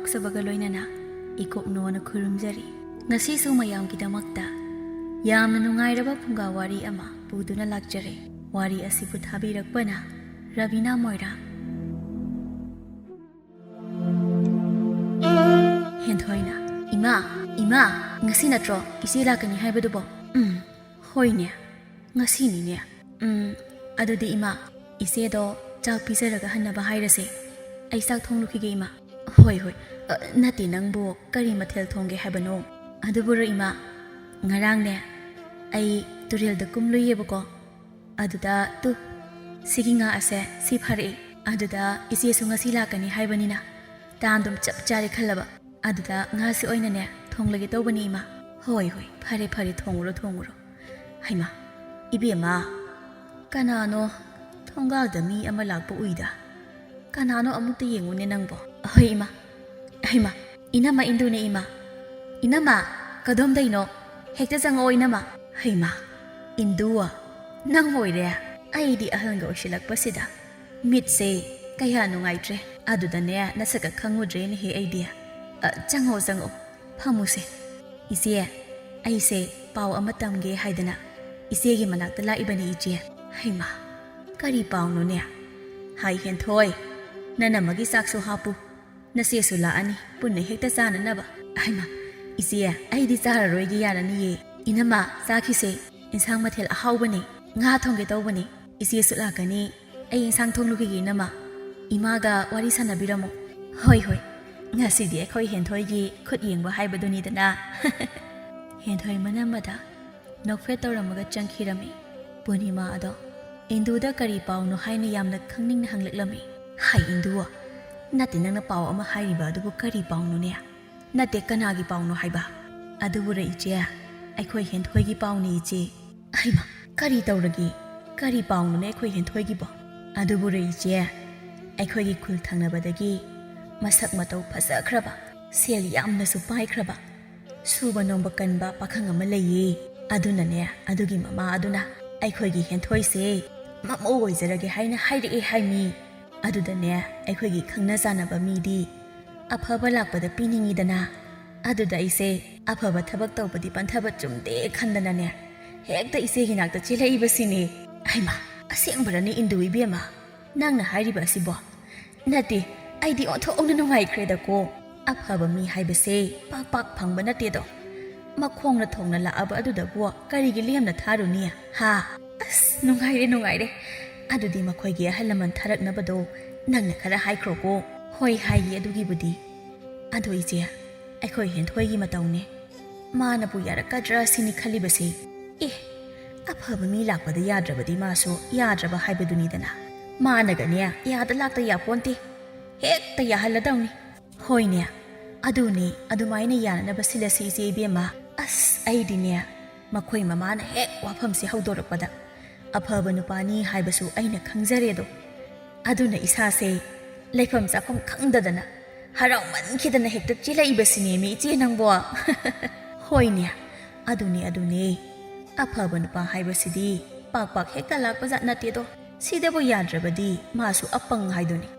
ꯅꯣꯛꯆꯕꯒ ꯂꯣꯏꯅꯅ ꯏꯀꯣꯛꯅꯣꯅ ꯈꯨꯔꯨꯝꯖꯔꯤ ꯉꯁꯤꯁꯨ ꯃꯌꯥꯝꯒꯤꯗꯃꯛꯇ ꯌꯥꯝꯅ ꯅꯨꯡꯉꯥꯏꯔꯕ ꯐꯨꯡꯒꯥ ꯋꯥꯔꯤ ꯑꯃ ꯄꯨꯗꯨꯅ ꯂꯥꯛꯆꯔꯦ ꯋꯥꯔꯤ ꯑꯁꯤꯕꯨ ꯊꯥꯕꯤꯔꯛꯄꯅ ꯔꯕꯤꯅꯥ ꯃꯣꯏꯔꯥ ꯍꯦꯟꯊꯣꯏꯅ ꯏꯃꯥ ngasi natro isi lakani haibadubo hoine ngasini ne adudi ima ise do chak pisaraga hanaba hairase ai sak thonglukhige ima hoi nati nangbo kari mathel thongge haibano adubura ima ngarang ne ai turel da kumluyebako aduda tu siginga ase si phare aduda ise su ngasi lakani haibanina tandum chap chari khalaba aduda ngasi oina ne thonglage tawbani ima hoi phare thonguro haima ibema kanano thongal da mi ama lakpa uida kanano amukta yengune nangbo hoi ima haima inama indune inama kadom daino hekta jango inama haima induwa nang hoire aidi ahalga oshilakpa sida mitse kaya nungaitre aduda ne nasaka khangudre ne he idea jango phamuse ise aise pau amatamge haidana isegi manakta laibani ije haima kari pau no ne hai hen thoi nana magi saksu hapu nase su la ani punne hekta sana naba haima ise aidi sara roigi yana ni ye inama sakhise insang mathel ahawbani nga thongge tawbani ise su la kani ai insang thonglugi gi nama imaga wari sanabiramo hoi ngasidi akhoi henthoi gi khut yengba haibaduni dana henthoi manamada nokfe tawramaga changkhirami punima ado induda kari pawno haina yamna khangning hanglaklami hai induwa nati nangna paw ama hairiba adubu kari pawno ne nate kanagi pawno haiba adubu re ije akhoi henthoi gi pawni ije haima kari tawragi kari pawno ne akhoi henthoi gi ba adubu re ije akhoi gi khul thangnabadagi masak matau fasakraba sel yamna su paikraba suba nomba kanba pakhang ama leye aduna ne adugi mama aduna aikhoi gi henthoi se mamo oizarage haina hairi haimi aduda ne aikhoi gi khangna janaba midi aphaba lakpada piningi dana aduda ise aphaba thabak tawbadi panthaba chumde khandana ne hekta ise gi nakta chilai basini haima asengbarani indui bema nangna hairiba sibo nati aidi onthokna nungaikhreda ko aphaba mi haibase pak phangba nate do makhongna thongna laaba aduda bo karigi lemna tharuni ha as nungaire adudi makhoi gi halaman tharakna bado nangna khara haikhro ko hoi haigi adugi budi adoi je aikhoi henthoi gi matawne mana bu yarakadra sini khalibase aphaba mi lakpada yadrabadi maso yadraba haibaduni dana managa ne yada lakta ya ponte hekta yahaladawni hoine aduni adumaina yana basilasi ise bema as aidine makhoi mamana hek wafamsi hawdorakpada aphaba nupani haibasu aina khangjaredo aduna isase leifam chafam khangdadana harau mankhidana hekta chilaibasine mi iche nangbo hoine aduni aphaba nupa haibasidi pak hekta lakpa natedo sidebo yadrabadi masu apang haiduni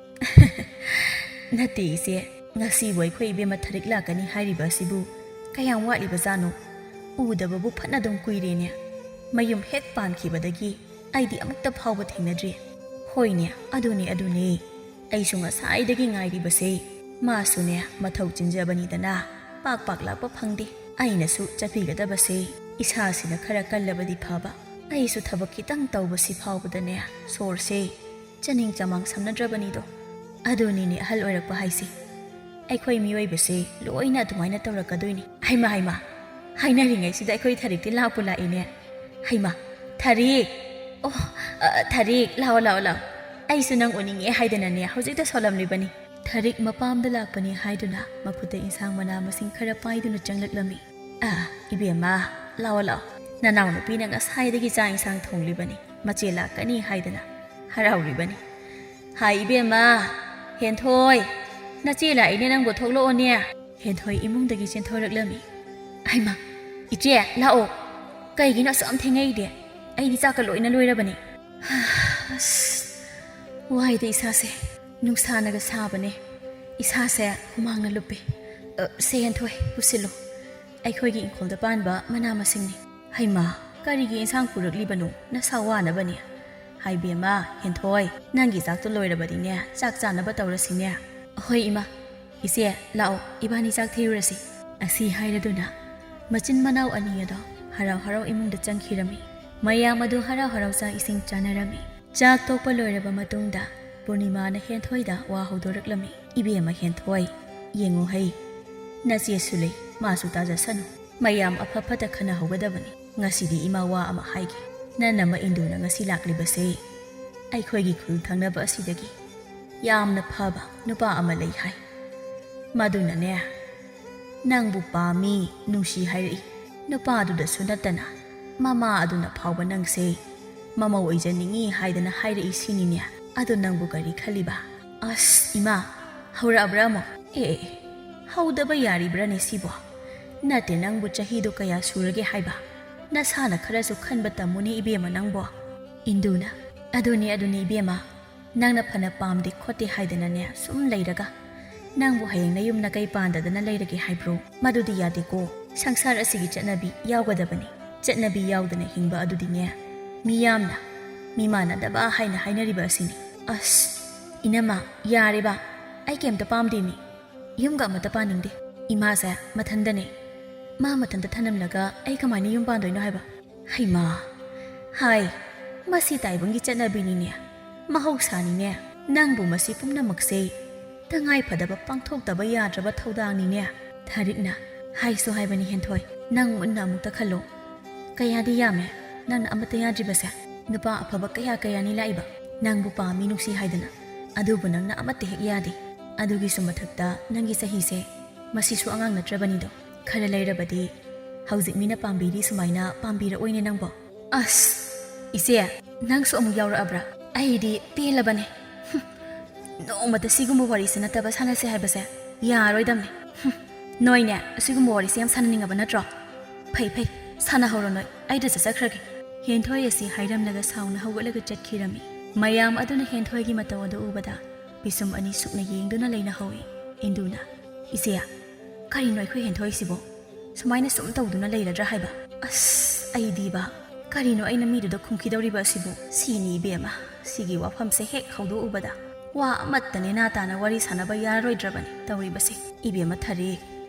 nate ise ngasi boi khoi be matharik lakani hairiba sibu kayam wali bazano udaba bu phatna dum kuire ne mayum hek pan khibadagi aidi amukta phawba thengnadri hoine aduni aisu ngasai dagi ngairi base masu ne mathau chinjabani dana pak lakpa phangde aina su chapiga base isa sina khara kallabadi phaba aisu thabak kitang tawbasi phawbada ne sorse chaning chamang samnadrabani do aduni ne hal oirakpa haisi aikhoi mioi base loina tumaina tawrakadoini haima haina ringai sida aikhoi tharikti lapula ine haima tharik tharik lao aisu nang oninge haidana ne hojikta solamlibani tharik mapamda lakpani haiduna maputa insang mana masing khara paiduna changlaklami ibema lao nanaw na pinang asaidagi cha insang thonglibani mache lakani haidana harauribani hai ibema henthoi nache la ine nang bo thoklo ne henthoi imung dagi chen thoraklami aima ije lao kaigina sam thengai de ai di cha ka loina loirabani wai de isa se nuksana ga sabane ꯏꯁꯥꯁꯦ ꯍꯨꯃꯥꯡꯅ ꯂꯨꯞꯄꯤ ꯁꯦ ꯍꯦꯟꯊꯣꯏ ꯄꯨꯁꯤꯜꯂꯨ ꯑꯩꯈꯣꯏꯒꯤ ꯏꯪꯈꯣꯜꯗ ꯄꯥꯟꯕ ꯃꯅꯥ ꯃꯁꯤꯡꯅꯤ ꯍꯩꯃꯥ ꯀꯔꯤꯒꯤ ꯏꯟꯁꯥꯡ ꯄꯨꯔꯛꯂꯤꯕꯅꯣ ꯅꯁꯥ ꯋꯥꯅꯕꯅꯦ ꯍꯥꯏꯕꯦꯝꯃ ꯍꯦꯟꯊꯣꯏ ꯅꯪꯒꯤ ꯆꯥꯛꯇꯣ ꯂꯣꯏꯔꯕꯗꯤꯅꯦ ꯆꯥꯛ ꯆꯥꯅꯕ ꯇꯧꯔꯁꯤꯅꯦ ꯍꯣꯏ ꯏꯃꯥ ꯏꯆꯦ ꯂꯥꯛꯑꯣ ꯏꯕꯥꯅꯤ ꯆꯥꯛ ꯊꯤꯔꯨꯔꯁꯤ ꯑꯁꯤ ꯍꯥꯏꯔꯗꯨꯅ ꯃꯆꯤꯟ ꯃꯅꯥꯎ ꯑꯅꯤ ꯑꯗꯣ ꯍꯔꯥꯎ ꯍꯔꯥꯎ ꯏꯃꯨꯡꯗ ꯆꯪꯈꯤꯔꯝꯃꯤ ꯃꯌꯥꯝ ꯑꯗꯨ ꯍꯔꯥꯎ ꯍꯔꯥꯎ ꯆꯥꯛ ꯏꯁꯤꯡ ꯆꯥꯅꯔꯝꯃꯤ ꯆꯥꯛ ꯇꯣꯛꯄ ꯂꯣꯏꯔꯕ ꯃꯇꯨꯡꯗ ꯄꯨꯔꯅꯤꯃꯥꯅ ꯍꯦꯟꯊꯣꯏꯗ ꯋꯥ ꯍꯧꯗꯣꯔꯛꯂꯝꯃꯤ ꯏꯕꯦꯝꯃ ꯍꯦꯟꯊꯣꯏ ꯌꯦꯡꯉꯨ ꯍꯩ ꯅꯆꯦꯁꯨ ꯂꯩ ꯃꯥꯁꯨ ꯇꯥꯖꯁꯅꯨ ꯃꯌꯥꯝ ꯑꯐ ꯐꯠꯇ ꯈꯟꯅꯍꯧꯒꯗꯕꯅꯤ ꯉꯁꯤꯗꯤ ꯏꯃꯥ ꯋꯥ ꯑꯃ ꯍꯥꯏꯒꯦ ꯅꯟꯅꯃ ꯏꯟꯗꯨꯅ ꯉꯁꯤ ꯂꯥꯛꯂꯤꯕꯁꯦ ꯑꯩꯈꯣꯏꯒꯤ ꯈꯨꯜ ꯊꯪꯅꯕ ꯑꯁꯤꯗꯒꯤ ꯌꯥꯝꯅ ꯐꯕ ꯅꯨꯄꯥ ꯑꯃ ꯂꯩ ꯍꯥꯏ ꯃꯗꯨꯅꯅꯦ ꯅꯪꯕꯨ ꯄꯥꯝꯃꯤ ꯅꯨꯡꯁꯤ ꯍꯥꯏꯔꯛꯏ ꯅꯨꯄꯥꯗꯨꯗꯁꯨ ꯅꯠꯇꯅ ꯃꯃꯥ ꯑꯗꯨꯅ ꯐꯥꯎꯕ ꯅꯪꯁꯦ ꯃꯃꯧ ꯑꯣꯏꯖꯅꯤꯡꯉꯤ ꯍꯥꯏꯗꯅ ꯍꯥꯏꯔꯛꯏ ꯁꯤꯅꯤꯅꯦ ꯑꯗꯨ ꯅꯪꯕꯨ ꯀꯔꯤ ꯈꯜꯂꯤꯕ ꯑꯁ ꯏꯃꯥ ꯍꯧꯔꯛꯑꯕ꯭ꯔꯥ ꯑꯃꯨꯛ ꯍꯧꯗꯕ ꯌꯥꯔꯤꯕ꯭ꯔꯥꯅꯦ ꯁꯤꯕꯣ ꯅꯠꯇꯦ ꯅꯪꯕꯨ ꯆꯍꯤꯗꯨ ꯀꯌꯥ ꯁꯨꯔꯒꯦ ꯍꯥꯏꯕ ꯅꯁꯥꯅ ꯈꯔꯁꯨ ꯈꯟꯕ ꯇꯝꯃꯨꯅꯦ ꯏꯕꯦꯝꯃ ꯅꯪꯕꯣ ꯏꯟꯗꯨꯅ ꯑꯗꯨꯅꯤ ꯏꯕꯦꯝꯃ ꯅꯪꯅ ꯐꯅ ꯄꯥꯝꯗꯦ ꯈꯣꯠꯇꯦ ꯍꯥꯏꯗꯅꯅꯦ ꯁꯨꯝ ꯂꯩꯔꯒ ꯅꯪꯕꯨ ꯍꯌꯦꯡ ꯅꯌꯨꯝ ꯅꯀꯩ ꯄꯥꯟꯗꯗꯅ ꯂꯩꯔꯒꯦ ꯍꯥꯏꯕ꯭ꯔꯣ ꯃꯗꯨꯗꯤ ꯌꯥꯗꯦꯀꯣ ꯁꯪꯁꯥꯔ ꯑꯁꯤꯒꯤ ꯆꯠꯅꯕꯤ ꯌꯥꯎꯒꯗꯕꯅꯤ ꯆꯠꯅꯕꯤ ꯌꯥꯎꯗꯅ ꯍꯤꯡꯕ ꯑꯗꯨꯗꯤꯅꯦ ꯃꯤꯌꯥꯝꯅ ꯃꯤꯃꯥꯟꯅꯗꯕ ꯍꯥꯏꯅ ꯍꯥꯏꯅꯔꯤꯕ ꯑꯁꯤꯅꯤ ꯑꯁ ꯏꯅꯝꯃ ꯌꯥꯔꯦꯕ ꯑꯩ ꯀꯩꯝꯇ ꯄꯥꯝꯗꯦꯃꯤ ꯌꯨꯝꯒ ꯑꯃꯠꯇ ꯄꯥꯅꯤꯡꯗꯦ ꯏꯃꯥꯁꯦ ꯃꯊꯟꯗꯅꯦ ꯃꯥ ꯃꯊꯟꯇ ꯊꯅꯝꯂꯒ ꯑꯩ ꯀꯃꯥꯏꯅ ꯌꯨꯝ ꯄꯥꯟꯗꯣꯏꯅꯣ ꯍꯥꯏꯕ ꯍꯩꯃꯥ ꯍꯥꯏ ꯃꯁꯤ ꯇꯥꯏꯕꯪꯒꯤ ꯆꯠꯅꯕꯤꯅꯤꯅꯦ ꯃꯍꯧꯁꯥꯅꯤꯅꯦ ꯅꯪꯕꯨ ꯃꯁꯤ ꯄꯨꯝꯅꯃꯛꯁꯦ ꯇꯉꯥꯏ ꯐꯗꯕ ꯄꯥꯡꯊꯣꯛꯇꯕ ꯌꯥꯗ꯭ꯔꯕ ꯊꯧꯗꯥꯡꯅꯤꯅꯦ ꯊꯥꯔꯤꯛꯅ ꯍꯥꯏꯁꯨ ꯍꯥꯏꯕꯅꯤ ꯍꯦꯟꯊꯣꯏ ꯅꯪ ꯃꯨꯟꯅ ꯑꯃꯨꯛꯇ ꯈꯜꯂꯣ ꯀꯌꯥꯗꯤ ꯌꯥꯝꯃꯦ ꯅꯪꯅ ꯑꯃꯠꯇ ꯌꯥꯗ꯭ꯔꯤꯕꯁꯦ ꯅꯨꯄꯥ ꯑꯐꯕ ꯀꯌꯥꯅꯤ ꯂꯥꯛꯏꯕ ꯅꯪꯕꯨ ꯄꯥꯝꯃꯤ ꯅꯨꯡꯁꯤ ꯍꯥꯏꯗꯅ ꯑꯗꯨꯕꯨ ꯅꯪꯅ ꯑꯃꯠꯇ ꯍꯦꯛ ꯌꯥꯗꯦ ꯑꯗꯨꯒꯤꯁꯨ ꯃꯊꯛꯇ ꯅꯪꯒꯤ ꯆꯍꯤꯁꯦ ꯃꯁꯤꯁꯨ ꯑꯉꯥꯡ ꯅꯠꯇ꯭ꯔꯕꯅꯤꯗꯣ ꯈꯔ ꯂꯩꯔꯕꯗꯤ ꯍꯧꯖꯤꯛ ꯃꯤꯅ ꯄꯥꯝꯕꯤꯔꯤ ꯁꯨꯃꯥꯏꯅ ꯄꯥꯝꯕꯤꯔꯛꯑꯣꯏꯅꯦ ꯅꯪꯕꯣ ꯑꯁ ꯏꯆꯦ ꯅꯪꯁꯨ ꯑꯃꯨꯛ ꯌꯥꯎꯔꯛꯑꯕ꯭ꯔꯥ ꯑꯩꯗꯤ ꯄꯦꯜꯂꯕꯅꯦ ꯅꯣꯡꯃꯗ ꯁꯤꯒꯨꯝꯕ ꯋꯥꯔꯤꯁꯦ ꯅꯠꯇꯕ ꯁꯥꯟꯅꯁꯦ ꯍꯥꯏꯕꯁꯦ ꯌꯥꯔꯣꯏꯗꯝꯅꯦ ꯅꯣꯏꯅꯦ ꯑꯁꯤꯒꯨꯝꯕ ꯋꯥꯔꯤꯁꯦ ꯌꯥꯝ ꯁꯥꯟꯅꯅꯤꯡꯉꯕ ꯅꯠꯇ꯭ꯔꯣ ꯐꯩ ꯁꯥꯟꯅꯍꯧꯔꯣ ꯅꯣꯏ ꯑꯩꯗ ꯆꯠꯆꯈ꯭ꯔꯒꯦ ꯍꯦꯟꯊꯣꯏ ꯑꯁꯤ ꯍꯥꯏꯔꯝꯂꯒ ꯁꯥꯎꯅ ꯍꯧꯒꯠꯂꯒ ꯆꯠꯈꯤꯔꯝꯃꯤ ꯃꯌꯥꯝ ꯑꯗꯨꯅ ꯍꯦꯟꯊꯣꯏꯒꯤ ꯃꯇꯧ ꯑꯗꯨ ꯎꯕꯗ ꯄꯤꯁꯨꯝ ꯑꯅꯤ ꯁꯨꯛꯅ ꯌꯦꯡꯗꯨꯅ ꯂꯩꯅꯍꯧꯏ ꯏꯟꯗꯨꯅ ꯏꯆꯦ ꯀꯔꯤꯅꯣ ꯑꯩꯈꯣꯏ ꯍꯦꯟꯊꯣꯏꯁꯤꯕꯣ ꯁꯨꯃꯥꯏꯅ ꯁꯨꯝ ꯇꯧꯗꯨꯅ ꯂꯩꯔꯗ꯭ꯔꯥ ꯍꯥꯏꯕ ꯑꯁ ꯑꯩꯗꯤꯕ ꯀꯔꯤꯅꯣ ꯑꯩꯅ ꯃꯤꯗꯨꯗ ꯈꯨꯝꯈꯤꯗꯧꯔꯤꯕ ꯑꯁꯤꯕꯨ ꯁꯤꯅꯤ ꯏꯕꯦꯝꯃ ꯁꯤꯒꯤ ꯋꯥꯐꯝꯁꯦ ꯍꯦꯛ ꯍꯧꯗꯣꯛꯎꯕꯗ ꯋꯥ ꯑꯃꯠꯇ ꯅꯦꯅꯥ ꯇꯥꯅ ꯋꯥꯔꯤ ꯁꯥꯟꯅꯕ ꯌꯥꯔꯔꯣꯏꯗ꯭ꯔꯕꯅꯤ ꯇꯧꯔꯤꯕꯁꯦ ꯏꯕꯦꯝꯃ ꯊꯥꯔꯤꯛ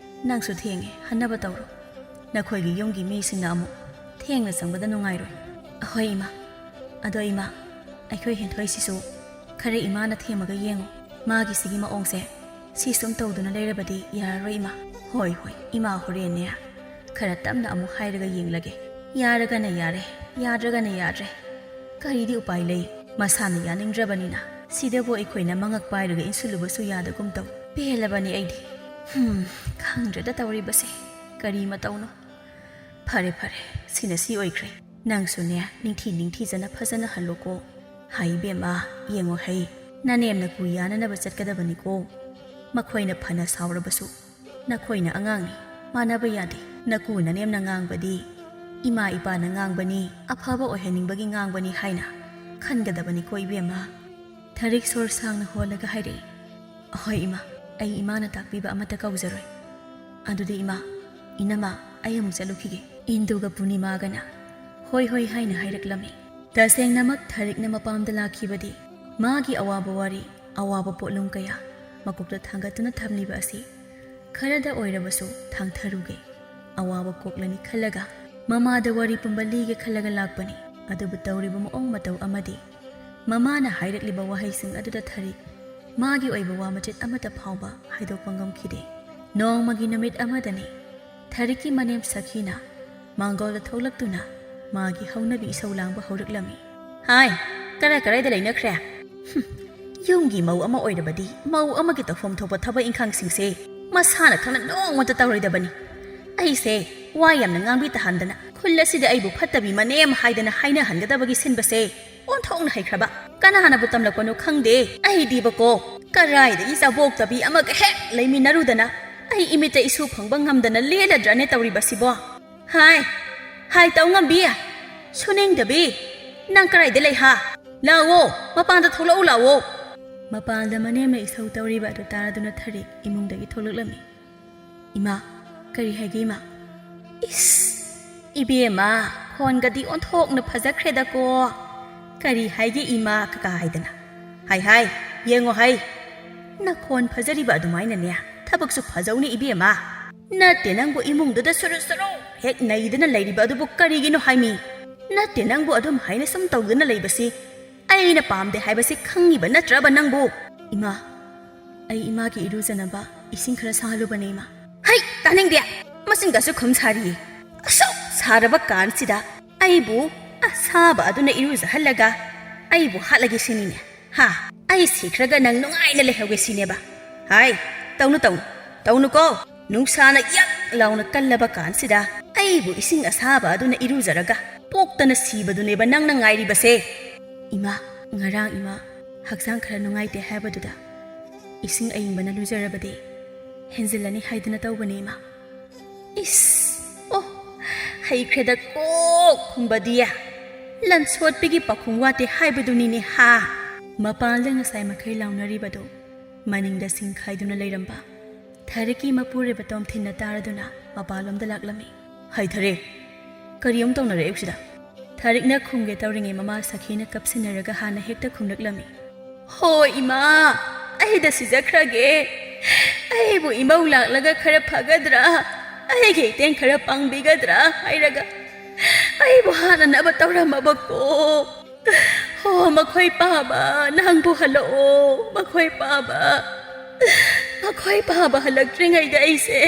ꯅꯪꯁꯨ ꯊꯦꯡꯉꯦ ꯍꯟꯅꯕ ꯇꯧꯔꯣ ꯅꯈꯣꯏꯒꯤ ꯌꯨꯝꯒꯤ ꯃꯤꯁꯤꯡꯅ ꯑꯃꯨꯛ ꯊꯦꯡꯅ ꯆꯪꯕꯗ ꯅꯨꯡꯉꯥꯏꯔꯣꯏ ꯑꯍꯣꯏ ꯏꯃꯥ ꯑꯗꯣ ꯏꯃꯥ ꯑꯩꯈꯣꯏ ꯍꯦꯟꯊꯣꯏꯁꯤꯁꯨ ꯈꯔ ꯏꯃꯥꯅ ꯊꯦꯝꯃꯒ ꯌꯦꯡꯉꯨ ꯃꯥꯒꯤ ꯁꯤꯒꯤ ꯃꯑꯣꯡꯁꯦ ꯁꯤ ꯁꯨꯝ ꯇꯧꯗꯨꯅ ꯂꯩꯔꯕꯗꯤ ꯌꯥꯔꯔꯣꯏ ꯏꯃꯥ ꯍꯣꯏ ꯏꯃꯥ ꯍꯣꯔꯦꯟꯅꯦ ꯈꯔ ꯇꯞꯅ ꯑꯃꯨꯛ ꯍꯥꯏꯔꯒ ꯌꯦꯡꯂꯒꯦ ꯌꯥꯔꯒꯅ ꯌꯥꯔꯦ ꯌꯥꯗ꯭ꯔꯒꯅ ꯌꯥꯗ꯭ꯔꯦ ꯀꯔꯤꯗꯤ ꯎꯄꯥꯏ ꯂꯩ ꯃꯁꯥꯅ ꯌꯥꯅꯤꯡꯗ꯭ꯔꯕꯅꯤꯅ ꯁꯤꯗꯕꯨ ꯑꯩꯈꯣꯏꯅ ꯃꯉꯛ ꯄꯥꯏꯔꯒ ꯏꯟꯁꯤꯜꯂꯨꯕꯁꯨ ꯌꯥꯗꯒꯨꯝ ꯇꯧ ꯄꯦꯜꯂꯕꯅꯤ ꯑꯩꯗꯤ ꯈꯪꯗ꯭ꯔꯦꯗ ꯇꯧꯔꯤꯕꯁꯦ ꯀꯔꯤ ꯃꯇꯧꯅꯣ ꯐꯔꯦ ꯁꯤꯅ ꯁꯤ ꯑꯣꯏꯈ꯭ꯔꯦ ꯅꯪꯁꯨꯅꯦ ꯅꯤꯡꯊꯤꯖꯅ ꯐꯖꯅ ꯍꯜꯂꯣꯀꯣ ꯍꯩꯕꯦꯝꯃ ꯌꯦꯡꯉꯣ ꯍꯩ ꯅꯅꯦꯝꯅ ꯀꯨ ꯌꯥꯅꯅꯕ ꯆꯠꯀꯗꯕꯅꯤꯀꯣ ꯃꯈꯣꯏꯅ ꯐꯅ ꯁꯥꯎꯔꯕꯁꯨ ꯅꯈꯣꯏꯅ ꯑꯉꯥꯡꯅꯤ ꯃꯥꯟꯅꯕ ꯌꯥꯗꯦ ꯅꯀꯨ ꯅꯅꯦꯝꯅ ꯉꯥꯡꯕꯗꯤ ꯏꯃꯥ ꯏꯄꯥꯅ ꯉꯥꯡꯕꯅꯤ ꯑꯐꯕ ꯑꯣꯏꯍꯟꯅꯤꯡꯕꯒꯤ ꯉꯥꯡꯕꯅꯤ ꯍꯥꯏꯅ ꯈꯟꯒꯗꯕꯅꯤꯀꯣ ꯏꯕꯦꯝꯃ ꯊꯥꯔꯤꯛ ꯁꯣꯔ ꯁꯥꯡꯅ ꯍꯣꯜꯂꯒ ꯍꯥꯏꯔꯛꯏ ꯑꯍꯣꯏ ꯏꯃꯥ ꯑꯩ ꯏꯃꯥꯅ ꯇꯥꯛꯄꯤꯕ ꯑꯃꯠꯇ ꯀꯧꯖꯔꯣꯏ ꯑꯗꯨꯗꯤ ꯏꯃꯥ ꯏꯅꯝꯃ ꯑꯩ ꯑꯃꯨꯛ ꯆꯠꯂꯨꯈꯤꯒꯦ ꯏꯟꯗꯨꯒ ꯄꯨꯔꯅꯤꯃꯥꯒꯅ ꯍꯣꯏ ꯍꯥꯏꯅ ꯍꯥꯏꯔꯛꯂꯝꯃꯤ ꯇꯁꯦꯡꯅꯃꯛ ꯊꯥꯔꯤꯛꯅ ꯃꯄꯥꯝꯗ ꯂꯥꯛꯈꯤꯕꯗꯤ ꯃꯥꯒꯤ ꯑꯋꯥꯕ ꯋꯥꯔꯤ ꯑꯋꯥꯕ ꯄꯣꯠꯂꯨꯝ ꯀꯌꯥ ꯃꯀꯣꯛꯇ ꯊꯥꯡꯒꯠꯇꯨꯅ ꯊꯝꯂꯤꯕ ꯑꯁꯤ ꯈꯔꯗ ꯑꯣꯏꯔꯕꯁꯨ ꯊꯥꯡꯊꯔꯨꯒꯦ ꯑꯋꯥꯕ ꯀꯣꯛꯂꯅꯤ ꯈꯜꯂꯒ ꯃꯃꯥꯗ ꯋꯥꯔꯤ ꯄꯨꯝꯕ ꯂꯤꯒꯦ ꯈꯜꯂꯒ ꯂꯥꯛꯄꯅꯤ ꯑꯗꯨꯕꯨ ꯇꯧꯔꯤꯕ ꯃꯑꯣꯡ ꯃꯇꯧ ꯑꯃꯗꯤ ꯃꯃꯥꯅ ꯍꯥꯏꯔꯛꯂꯤꯕ ꯋꯥꯍꯩꯁꯤꯡ ꯑꯗꯨꯗ ꯊꯥꯔꯤꯛ ꯃꯥꯒꯤ ꯑꯣꯏꯕ ꯋꯥ ꯃꯆꯦꯠ ꯑꯃꯠꯇ ꯐꯥꯎꯕ ꯍꯥꯏꯗꯣꯛꯄ ꯉꯝꯈꯤꯗꯦ ꯅꯣꯡꯃꯒꯤ ꯅꯨꯃꯤꯠ ꯑꯃꯗꯅꯤ ꯊꯥꯔꯤꯛꯀꯤ ꯃꯅꯦꯝ ꯁꯈꯤꯅ ꯃꯥꯡꯒꯣꯜꯗ ꯊꯣꯛꯂꯛꯇꯨꯅ ꯃꯥꯒꯤ ꯍꯧꯅꯕꯤ ꯏꯁꯧ ꯂꯥꯡꯕ ꯍꯧꯔꯛꯂꯝꯃꯤ ꯍꯥꯏ ꯀꯔꯥꯏꯗ ꯂꯩꯅꯈ꯭ꯔꯦ ꯌꯨꯝꯒꯤ ꯃꯧ ꯑꯃ ꯑꯣꯏꯔꯕꯗꯤ ꯃꯧ ꯑꯃꯒꯤ ꯇꯧꯐꯝ ꯊꯣꯛꯄ ꯊꯕꯛ ꯏꯪꯈꯥꯡꯁꯤꯡꯁꯦ ꯃꯁꯥꯅ ꯈꯪꯅ ꯅꯣꯡꯃꯇ ꯇꯧꯔꯣꯏꯗꯕꯅꯤ ꯑꯩꯁꯦ ꯋꯥ ꯌꯥꯝꯅ ꯉꯥꯡꯕꯤ ꯇꯥꯍꯟꯗꯅ ꯈꯨꯜ ꯑꯁꯤꯗ ꯑꯩꯕꯨ ꯐꯠꯇꯕꯤ ꯃꯅꯦꯝ ꯍꯥꯏꯗꯅ ꯍꯥꯏꯅꯍꯟꯒꯗꯕꯒꯤ ꯁꯤꯟꯕꯁꯦ ꯑꯣꯟꯊꯣꯛꯅ ꯍꯩꯈ꯭ꯔꯕ ꯀꯅꯥꯅꯕꯨ ꯇꯝꯂꯛꯄꯅꯣ ꯈꯪꯗꯦ ꯑꯩꯗꯤꯕꯀꯣ ꯀꯔꯥꯏꯗꯒꯤ ꯆꯥꯕꯣꯛꯇꯕꯤ ꯑꯃꯒ ꯍꯦꯛ ꯂꯩꯃꯤꯟꯅꯔꯨꯗꯅ ꯑꯩ ꯏꯃꯤꯠꯇ ꯏꯁꯨ ꯐꯪꯕ ꯉꯝꯗꯅ ꯂꯦꯜꯂꯗ꯭ꯔꯅꯦ ꯇꯧꯔꯤꯕꯁꯤꯕꯣ ꯍꯥꯏ ꯇꯧ ꯉꯝꯕꯤ ꯁꯨꯅꯤꯡꯗꯕꯤ ꯅꯪ ꯀꯔꯥꯏꯗ ꯂꯩ ꯂꯥꯛꯑꯣ ꯃꯄꯥꯟꯗ ꯊꯣꯛꯂꯛꯎ ꯂꯥꯛꯑꯣ ꯃꯄꯥꯟꯗ ꯃꯅꯦꯝꯅ ꯏꯁꯧ ꯇꯧꯔꯤꯕ ꯑꯗꯨ ꯇꯥꯔꯗꯨꯅ ꯊꯥꯔꯤꯛ ꯏꯃꯨꯡꯗꯒꯤ ꯊꯣꯛꯂꯛꯂꯝꯃꯤ ꯏꯃꯥ ꯀꯔꯤ ꯍꯥꯏꯒꯦ ꯏꯃꯥ ꯏꯁ ꯏꯕꯦꯝꯃ ꯈꯣꯟꯒꯗꯤ ꯑꯣꯟꯊꯣꯛꯅ ꯐꯖꯈ꯭ꯔꯦꯗꯀꯣ ꯀꯔꯤ ꯍꯥꯏꯒꯦ ꯏꯃꯥ ꯀꯀꯥ ꯍꯥꯏꯗꯅ ꯍꯥꯏ ꯌꯦꯡꯉꯣ ꯍꯥꯏ ꯅꯈꯣꯟ ꯐꯖꯔꯤꯕ ꯑꯗꯨꯃꯥꯏꯅꯅꯦ ꯊꯕꯛꯁꯨ ꯐꯖꯧꯅꯤ ꯏꯕꯦꯝꯃ ꯅꯠꯇꯦ ꯅꯪꯕꯨ ꯏꯃꯨꯡꯗꯨꯗ ꯁꯨꯔꯨ ꯍꯦꯛ ꯅꯩꯗꯅ ꯂꯩꯔꯤꯕ ꯑꯗꯨꯕꯨ ꯀꯔꯤꯒꯤꯅꯣ ꯍꯥꯏꯃꯤ ꯅꯠꯇꯦ ꯅꯪꯕꯨ ꯑꯗꯨꯝ ꯍꯥꯏꯅ ꯁꯨꯝ ꯇꯧꯗꯅ ꯂꯩꯕꯁꯤ ꯑꯩꯅ ꯄꯥꯝꯗꯦ ꯍꯥꯏꯕꯁꯤ ꯈꯪꯉꯤꯕ ꯅꯠꯇ꯭ꯔꯕ ꯅꯪꯕꯨ ꯏꯃꯥ ꯑꯩ ꯏꯃꯥꯒꯤ ꯏꯔꯨꯖꯅꯕ ꯏꯁꯤꯡ ꯈꯔ ꯁꯥꯍꯜꯂꯨꯕꯅꯦ ꯏꯃꯥ ꯍꯩ ꯇꯥꯅꯤꯡꯗꯦ ꯃꯁꯤꯡꯒꯁꯨ ꯈꯨꯝ ꯁꯥꯔꯤꯌꯦ ꯑꯁꯨꯛ ꯁꯥꯔꯕ ꯀꯥꯟꯁꯤꯗ ꯑꯩꯕꯨ ꯑꯁꯥꯕ ꯑꯗꯨꯅ ꯏꯔꯨꯖꯍꯜꯂꯒ ꯑꯩꯕꯨ ꯍꯥꯠꯂꯒꯦ ꯁꯤꯅꯤꯅꯦ ꯍꯥ ꯑꯩ ꯁꯤꯈ꯭ꯔꯒ ꯅꯪ ꯅꯨꯡꯉꯥꯏꯅ ꯂꯩꯍꯧꯒꯦ ꯁꯤꯅꯦꯕ ꯍꯥꯏ ꯇꯧꯅꯨꯀꯣ ꯅꯨꯡꯁꯥꯅ ꯌꯛ ꯂꯥꯎꯅ ꯀꯜꯂꯕ ꯀꯥꯟꯁꯤꯗ ꯑꯩꯕꯨ ꯏꯁꯤꯡ ꯑꯁꯥꯕ ꯑꯗꯨꯅ ꯏꯔꯨꯖꯔꯒ ꯄꯣꯛꯇꯅ ꯁꯤꯕꯗꯨꯅꯦꯕ ꯅꯪꯅ ꯉꯥꯏꯔꯤꯕꯁꯦ ꯏꯃꯥ ꯉꯔꯥꯡ ꯏꯃꯥ ꯍꯛꯆꯥꯡ ꯈꯔ ꯅꯨꯡꯉꯥꯏꯇꯦ ꯍꯥꯏꯕꯗꯨꯗ ꯏꯁꯤꯡ ꯑꯏꯪꯕꯅ ꯂꯨꯖꯔꯕꯗꯤ ꯍꯦꯟꯖꯤꯜꯂꯅꯤ ꯍꯥꯏꯗꯨꯅ ꯇꯧꯕꯅꯦ ꯏꯃꯥ ꯏꯁ ꯍꯩꯈ꯭ꯔꯦꯗ ꯀꯣꯛ ꯈꯨꯝꯕꯗꯤ ꯂꯟꯁꯣꯠꯄꯤꯒꯤ ꯄꯥꯈꯨꯡ ꯋꯥꯇꯦ ꯍꯥꯏꯕꯗꯨꯅꯤꯅꯦ ꯍꯥ ꯃꯄꯥꯟꯗ ꯉꯁꯥꯏ ꯃꯈꯩ ꯂꯥꯎꯅꯔꯤꯕꯗꯨ ꯃꯅꯤꯡꯗ ꯁꯤꯡ ꯈꯥꯏꯗꯨꯅ ꯂꯩꯔꯝꯕ ꯊꯥꯔꯤꯛꯀꯤ ꯃꯄꯨꯔꯣꯏꯕ ꯇꯣꯝꯊꯤꯟꯅ ꯇꯥꯔꯗꯨꯅ ꯃꯄꯥꯟꯂꯣꯝꯗ ꯂꯥꯛꯂꯝꯃꯤ ꯍꯩꯊꯔꯦ ꯀꯔꯤ ꯑꯃꯨꯛ ꯇꯧꯅꯔꯛꯑꯦ ꯁꯤꯗ ꯊꯥꯔꯤꯛꯅ ꯈꯨꯝꯒꯦ ꯇꯧꯔꯤꯉꯩ ꯃꯃꯥ ꯁꯈꯤꯅ ꯀꯞꯁꯤꯟꯅꯔꯒ ꯍꯥꯟꯅ ꯍꯦꯛꯇ ꯈꯨꯝꯂꯛꯂꯝꯃꯤ ꯍꯣꯏ ꯏꯃꯥ ꯑꯩꯗ ꯁꯤꯖꯈ꯭ꯔꯒꯦ ꯑꯩꯕꯨ ꯏꯃꯧ ꯂꯥꯛꯂꯒ ꯈꯔ ꯐꯒꯗ꯭ꯔꯥ ꯑꯩꯒꯤ ꯏꯇꯦꯡꯈꯔ ꯄꯥꯡꯕꯤꯒꯗ꯭ꯔꯥ ꯍꯥꯏꯔꯒ ꯑꯩꯕꯨ ꯍꯥꯟꯅꯅꯕ ꯇꯧꯔꯝꯃꯕꯀꯣ ꯍꯣ ꯃꯈꯣꯏ ꯄꯥꯕ ꯅꯪꯕꯨ ꯍꯜꯂꯛꯑꯣ ꯃꯈꯣꯏ ꯄꯥꯕ ꯍꯜꯂꯛꯇ꯭ꯔꯤꯉꯩꯗ ꯑꯩꯁꯦ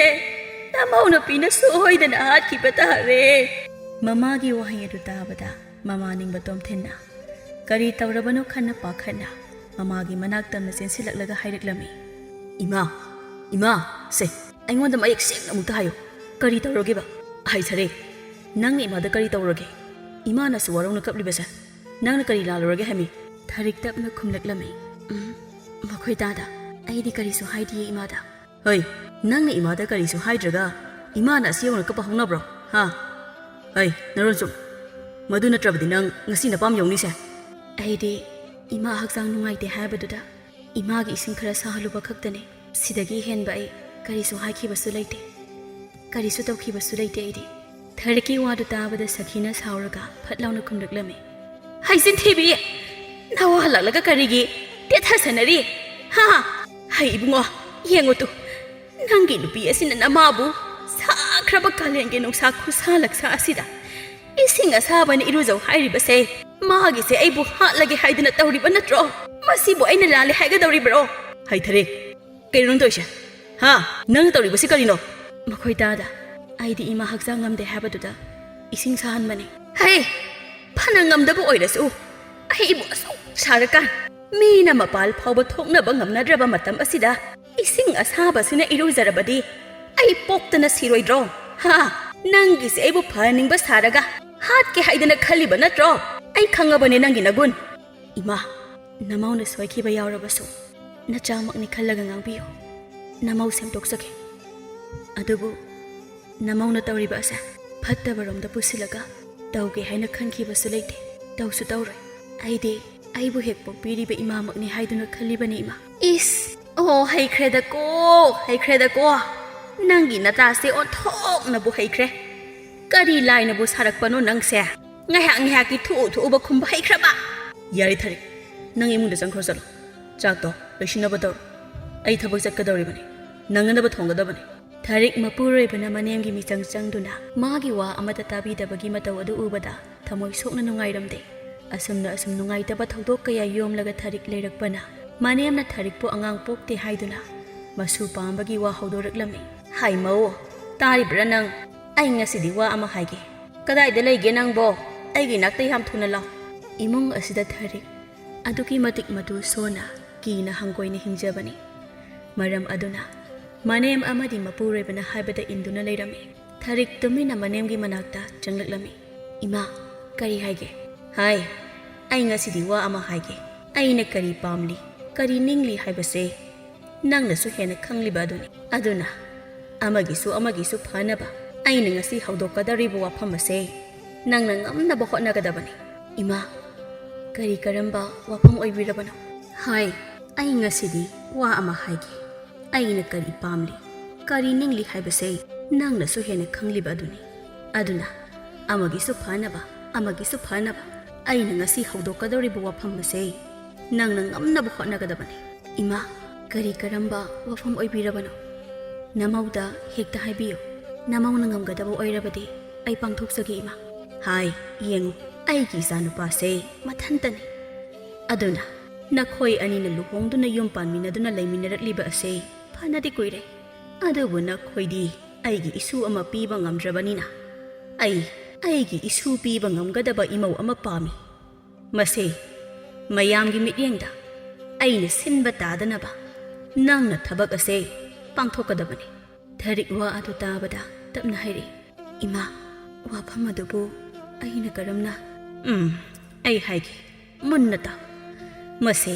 ꯅꯃꯧ ꯅꯨꯄꯤꯅ ꯁꯣꯏꯗꯅ ꯍꯥꯠꯈꯤꯕ ꯇꯥꯔꯦ ꯃꯃꯥꯒꯤ ꯋꯥꯍꯩ ꯑꯗꯨ ꯇꯥꯕꯗ ꯃꯃꯥ ꯅꯤꯡꯕ ꯇꯣꯝꯊꯤꯟꯅ ꯀꯔꯤ ꯇꯧꯔꯕꯅꯣ ꯈꯟꯅ ꯄꯥꯈꯠꯅ ꯃꯃꯥꯒꯤ ꯃꯅꯥꯛ ꯇꯝꯅ ꯆꯦꯟꯁꯤꯜꯂꯛꯂꯒ ꯍꯥꯏꯔꯛꯂꯝꯃꯤ ꯏꯃꯥ ꯁꯦ ꯑꯩꯉꯣꯟꯗ ꯃꯌꯦꯛ ꯁꯦꯡꯅ ꯑꯃꯨꯛꯇ ꯍꯥꯏꯌꯨ ꯀꯔꯤ ꯇꯧꯔꯒꯦꯕ ꯍꯩꯊꯔꯦ ꯅꯪꯅ ꯏꯃꯥꯗ ꯀꯔꯤ ꯇꯧꯔꯒꯦ ꯏꯃꯥꯅꯁꯨ ꯋꯥꯔꯧꯅ ꯀꯞꯂꯤꯕꯁꯦ ꯅꯪꯅ ꯀꯔꯤ ꯂꯥꯜꯂꯨꯔꯒꯦ ꯍꯥꯏꯃꯤ ꯊꯥꯔꯤꯛ ꯇꯞꯅ ꯈꯨꯝꯂꯛꯂꯝꯃꯤ ꯃꯈꯣꯏ ꯇꯥꯗ ꯑꯩꯗꯤ ꯀꯔꯤꯁꯨ ꯍꯥꯏꯗꯤꯌꯦ ꯏꯃꯥꯗ ꯍꯩ ꯅꯪꯅ ꯏꯃꯥꯗ ꯀꯔꯤꯁꯨ ꯍꯥꯏꯗ꯭ꯔꯒ ꯏꯃꯥꯅ ꯑꯁꯤ ꯌꯧꯅ ꯀꯞꯄ ꯍꯧꯅꯕ꯭ꯔꯣ ꯍꯥ ꯍꯩ ꯅꯔꯣꯟꯆꯨꯝ ꯃꯗꯨ ꯅꯠꯇ꯭ꯔꯕꯗꯤ ꯅꯪ ꯉꯁꯤ ꯅꯄꯥꯝ ꯌꯧꯅꯤꯁꯦ ꯑꯩꯗꯤ ꯏꯃꯥ ꯍꯛꯆꯥꯡ ꯅꯨꯡꯉꯥꯏꯇꯦ ꯍꯥꯏꯕꯗꯨꯗ ꯏꯃꯥꯒꯤ ꯏꯁꯤꯡ ꯈꯔ ꯁꯥꯍꯜꯂꯨꯕ ꯈꯛꯇꯅꯤ ꯁꯤꯗꯒꯤ ꯍꯦꯟꯕ ꯑꯩ ꯀꯔꯤꯁꯨ ꯍꯥꯏꯈꯤꯕꯁꯨ ꯂꯩꯇꯦ ꯀꯔꯤꯁꯨ ꯇꯧꯈꯤꯕꯁꯨ ꯂꯩꯇꯦ ꯑꯩꯗꯤ ꯊꯥꯔꯤꯛꯀꯤ ꯋꯥꯗꯨ ꯇꯥꯕꯗ ꯁꯈꯤꯅ ꯁꯥꯎꯔꯒ ꯐꯠ ꯂꯥꯎꯅ ꯈꯨꯝꯂꯛꯂꯝꯃꯤ ꯍꯩꯆꯤꯟ ꯊꯤꯕꯤ ꯅꯋꯥ ꯍꯜꯂꯛꯂꯒ ꯀꯔꯤꯒꯤ ꯇꯦꯊꯁꯟꯅꯔꯤ ꯍꯥ ꯍꯩ ꯏꯕꯨꯡꯉꯣ ꯌꯦꯡꯉꯨ ꯇꯨ ꯅꯪꯒꯤ ꯅꯨꯄꯤ ꯑꯁꯤꯅ ꯅꯃꯥꯕꯨ ꯁꯥꯈ꯭ꯔꯕ ꯀꯥꯂꯦꯟꯒꯤ ꯅꯨꯡꯁꯥ ꯈꯨꯁꯥ ꯂꯛꯁꯥ ꯑꯁꯤꯗ ꯏꯁꯤꯡ ꯑꯁꯥꯕꯅ ꯏꯔꯨꯖꯧ ꯍꯥꯏꯔꯤꯕꯁꯦ ꯃꯥꯒꯤꯁꯦ ꯑꯩꯕꯨ ꯍꯥꯠꯂꯒꯦ ꯍꯥꯏꯗꯨꯅ ꯇꯧꯔꯤꯕ ꯅꯠꯇ꯭ꯔꯣ ꯃꯁꯤꯕꯨ ꯑꯩꯅ ꯂꯥꯜꯂꯦ ꯍꯥꯏꯒꯗꯧꯔꯤꯕ꯭ꯔꯣ ꯍꯩꯊꯔꯦ ꯀꯩꯅꯣ ꯇꯧꯏꯁꯦ ꯍꯥ ꯅꯪꯅ ꯇꯧꯔꯤꯕꯁꯤ ꯀꯔꯤꯅꯣ ꯃꯈꯣꯏ ꯇꯥꯗ ꯑꯩꯗꯤ ꯏꯃꯥ ꯍꯛꯆꯥꯡ ꯉꯝꯗꯦ ꯍꯥꯏꯕꯗꯨꯗ ꯏꯁꯤꯡ ꯁꯥꯍꯟꯕꯅꯤ ꯍꯩ ꯐꯅ ꯉꯝꯗꯕ ꯑꯣꯏꯔꯁꯨ ꯑꯩꯕꯨ ꯑꯁꯨꯛ ꯁꯥꯔꯀꯥꯟ ꯃꯤꯅ ꯃꯄꯥꯜ ꯐꯥꯎꯕ ꯊꯣꯛꯅꯕ ꯉꯝꯅꯗ꯭ꯔꯕ ꯃꯇꯝ ꯑꯁꯤꯗ ꯏꯁꯤꯡ ꯑꯁꯥꯕꯁꯤꯅ ꯏꯔꯨꯖꯔꯕꯗꯤ ꯑꯩ ꯄꯣꯛꯇꯅ ꯁꯤꯔꯣꯏꯗ꯭ꯔꯣ ꯍꯥ ꯅꯪꯒꯤꯁꯦ ꯑꯩꯕꯨ ꯐꯍꯟꯅꯤꯡꯕ ꯁꯥꯔꯒ ꯍꯥꯠꯀꯦ ꯍꯥꯏꯗꯅ ꯈꯜꯂꯤꯕ ꯅꯠꯇ꯭ꯔꯣ ꯑꯩ ꯈꯪꯉꯕꯅꯦ ꯅꯪꯒꯤ ꯅꯒꯨꯟ ꯏꯃꯥ ꯅꯃꯧꯅ ꯁꯣꯏꯈꯤꯕ ꯌꯥꯎꯔꯕꯁꯨ ꯅꯆꯥꯃꯛꯅꯤ ꯈꯜꯂꯒ ꯉꯥꯡꯕꯤꯌꯨ ꯅꯃꯧ ꯁꯦꯝꯗꯣꯛꯆꯒꯦ ꯑꯗꯨꯕꯨ ꯅꯃꯧꯅ ꯇꯧꯔꯤꯕ ꯑꯁꯦ ꯐꯠꯇꯕꯔꯣꯝꯗ ꯄꯨꯁꯤꯜꯂꯒ ꯇꯧꯒꯦ ꯍꯥꯏꯅ ꯈꯟꯈꯤꯕꯁꯨ ꯂꯩꯇꯦ ꯇꯧꯁꯨ ꯇꯧꯔꯣꯏ ꯑꯩꯗꯤ ꯑꯩꯕꯨ ꯍꯦꯛ ꯄꯣꯛꯄꯤꯔꯤꯕ ꯏꯃꯥꯃꯛꯅꯤ ꯍꯥꯏꯗꯨꯅ ꯈꯜꯂꯤꯕꯅꯤ ꯏꯃꯥ ꯏꯁ ꯍꯩꯈ꯭ꯔꯦꯗꯀꯣ ꯅꯪꯒꯤ ꯅꯇꯥꯁꯦ ꯑꯣꯟꯊꯣꯛꯅꯕꯨ ꯍꯩꯈ꯭ꯔꯦ ꯀꯔꯤ ꯂꯥꯏꯅꯕꯨ ꯁꯥꯔꯛꯄꯅꯣ ꯅꯪꯁꯦ ꯉꯥꯏꯍꯥꯛꯀꯤ ꯊꯨꯕ ꯈꯨꯝꯕ ꯍꯩꯈ꯭ꯔꯕ ꯌꯥꯔꯦ ꯊꯥꯔꯤꯛ ꯅꯪ ꯏꯃꯨꯡꯗ ꯆꯪꯈ꯭ꯔꯣ ꯆꯠꯂꯣ ꯆꯥꯛꯇꯣ ꯂꯣꯏꯁꯤꯟꯅꯕ ꯇꯧꯔꯣ ꯑꯩ ꯊꯕꯛ ꯆꯠꯀꯗꯧꯔꯤꯕꯅꯤ ꯅꯪꯅꯕ ꯊꯣꯡꯒꯗꯕꯅꯤ ꯊꯥꯔꯤꯛ ꯃꯄꯨꯔꯣꯏꯕꯅ ꯃꯅꯦꯝꯒꯤ ꯃꯤꯆꯪ ꯆꯪꯗꯨꯅ ꯃꯥꯒꯤ ꯋꯥ ꯑꯃꯠꯇ ꯇꯥꯕꯤꯗꯕꯒꯤ ꯃꯇꯧ ꯑꯗꯨ ꯎꯕꯗ ꯊꯃꯣꯏ ꯁꯣꯛꯅ ꯅꯨꯡꯉꯥꯏꯔꯝꯗꯦ ꯑꯁꯨꯝ ꯅꯨꯡꯉꯥꯏꯇꯕ ꯊꯧꯗꯣꯛ ꯀꯌꯥ ꯌꯣꯝꯂꯒ ꯊꯥꯔꯤꯛ ꯂꯩꯔꯛꯄꯅ ꯃꯅꯦꯝꯅ ꯊꯥꯔꯤꯛꯄꯨ ꯑꯉꯥꯡ ꯄꯣꯛꯇꯦ ꯍꯥꯏꯗꯨꯅ ꯃꯁꯨ ꯄꯥꯝꯕꯒꯤ ꯋꯥ ꯍꯧꯗꯣꯔꯛꯂꯝꯃꯤ ꯍꯥꯏ ꯃꯧ ꯇꯥꯔꯤꯕ꯭ꯔꯥ ꯅꯪ ꯑꯩ ꯉꯁꯤꯗꯤ ꯋꯥ ꯑꯃ ꯍꯥꯏꯒꯦ ꯀꯗꯥꯏꯗ ꯂꯩꯒꯦ ꯅꯪꯕꯣ ꯑꯩꯒꯤ ꯅꯥꯛꯇ ꯌꯥꯝ ꯊꯨꯅ ꯂꯥꯎ ꯏꯃꯨꯡ ꯑꯁꯤꯗ ꯊꯥꯔꯤꯛ ꯑꯗꯨꯛꯀꯤ ꯃꯇꯤꯛ ꯃꯇꯨ ꯁꯣꯟꯅ ꯀꯤꯅ ꯍꯪꯒꯣꯏꯅ ꯍꯤꯡꯖꯕꯅꯤ ꯃꯔꯝ ꯑꯗꯨꯅ ꯃꯅꯦꯝ ꯑꯃꯗꯤ ꯃꯄꯨꯔꯣꯏꯕꯅ ꯍꯥꯏꯕꯗ ꯏꯟꯗꯨꯅ ꯂꯩꯔꯝꯃꯤ ꯊꯥꯔꯤꯛ ꯇꯨꯃꯤꯟꯅ ꯃꯅꯦꯝꯒꯤ ꯃꯅꯥꯛꯇ ꯆꯪꯂꯛꯂꯝꯃꯤ ꯏꯃꯥ ꯀꯔꯤ ꯍꯥꯏꯒꯦ ꯍꯥꯏ ꯑꯩ ꯉꯁꯤꯗꯤ ꯋꯥ ꯑꯃ ꯍꯥꯏꯒꯦ ꯑꯩꯅ ꯀꯔꯤ ꯄꯥꯝꯂꯤ ꯀꯔꯤ ꯅꯤꯡꯂꯤ ꯍꯥꯏꯕꯁꯦ ꯅꯪꯅꯁꯨ ꯍꯦꯟꯅ ꯈꯪꯂꯤꯕ ꯑꯗꯨꯅꯤ ꯑꯗꯨꯅ ꯑꯃꯒꯤꯁꯨ ꯐꯅꯕ ꯑꯩꯅ ꯉꯁꯤ ꯍꯧꯗꯣꯛꯀꯗꯧꯔꯤꯕ ꯋꯥꯐꯝ ꯑꯁꯦ ꯅꯪꯅ ꯉꯝꯅꯕ ꯍꯣꯠꯅꯒꯗꯕꯅꯤ ꯏꯃꯥ ꯀꯔꯝꯕ ꯋꯥꯐꯝ ꯑꯣꯏꯕꯤꯔꯕꯅꯣ ꯍꯥꯏ ꯑꯩ ꯉꯁꯤꯗꯤ ꯋꯥ ꯑꯃ ꯍꯥꯏꯒꯦ ꯑꯩꯅ ꯀꯔꯤ ꯄꯥꯝꯂꯤ ꯀꯔꯤ ꯅꯤꯡꯂꯤ ꯍꯥꯏꯕꯁꯦ ꯅꯪꯅꯁꯨ ꯍꯦꯟꯅ ꯈꯪꯂꯤꯕ ꯑꯗꯨꯅꯤ ꯑꯗꯨꯅ ꯑꯃꯒꯤꯁꯨ ꯐꯅꯕ ꯑꯩꯅ ꯉꯁꯤ ꯍꯧꯗꯣꯛꯀꯗꯧꯔꯤꯕ ꯋꯥꯐꯝ ꯑꯁꯤ ꯅꯪꯅ ꯉꯝꯅꯕ ꯍꯣꯠꯅꯒꯗꯕꯅꯤ ꯏꯃꯥ ꯀꯔꯤ ꯀꯔꯝꯕ ꯋꯥꯐꯝ ꯑꯣꯏꯕꯤꯔꯕꯅꯣ ꯅꯃꯧꯗ ꯍꯦꯛꯇ ꯍꯥꯏꯕꯤꯌꯨ ꯅꯃꯧꯅ ꯉꯝꯒꯗꯕ ꯑꯣꯏꯔꯕꯗꯤ ꯑꯩ ꯄꯥꯡꯊꯣꯛꯆꯒꯦ ꯏꯃꯥ ꯍꯥꯏ ꯌꯦꯡꯉꯨ ꯑꯩꯒꯤ ꯏꯆꯥꯅꯨꯄꯥꯁꯦ ꯃꯊꯟꯇꯅꯤ ꯑꯗꯨꯅ ꯅꯈꯣꯏ ꯑꯅꯤꯅ ꯂꯨꯍꯣꯡꯗꯨꯅ ꯌꯨꯝ ꯄꯥꯟꯃꯤꯟꯅꯗꯨꯅ ꯂꯩꯃꯤꯟꯅꯔꯛꯂꯤꯕ ꯑꯁꯤ ꯐꯅꯗꯤ ꯀꯨꯏꯔꯦ ꯑꯗꯨꯕꯨ ꯅꯈꯣꯏꯗꯤ ꯑꯩꯒꯤ ꯏꯁꯨ ꯑꯃ ꯄꯤꯕ ꯉꯝꯗ꯭ꯔꯕꯅꯤꯅ ꯑꯩꯒꯤ ꯏꯁꯨ ꯄꯤꯕ ꯉꯝꯒꯗꯕ ꯏꯃꯧ ꯑꯃ ꯄꯥꯝꯃꯤ ꯃꯁꯤ ꯃꯌꯥꯝꯒꯤ ꯃꯤꯠꯌꯦꯡꯗ ꯑꯩꯅ ꯁꯤꯟꯕ ꯇꯥꯗꯅꯕ ꯅꯪꯅ ꯊꯕꯛ ꯑꯁꯦ ꯄꯥꯡꯊꯣꯛꯀꯗꯕꯅꯤ ꯊꯥꯔꯤꯛ ꯋꯥ ꯑꯗꯨ ꯇꯥꯕꯗ ꯇꯞꯅ ꯍꯥꯏꯔꯛꯏ ꯏꯃꯥ ꯋꯥꯐꯝ ꯑꯗꯨꯕꯨ ꯑꯩꯅ ꯀꯔꯝꯅ ꯑꯩ ꯍꯥꯏꯒꯦ ꯃꯨꯟꯅ ꯇꯥꯎ ꯃꯁꯤ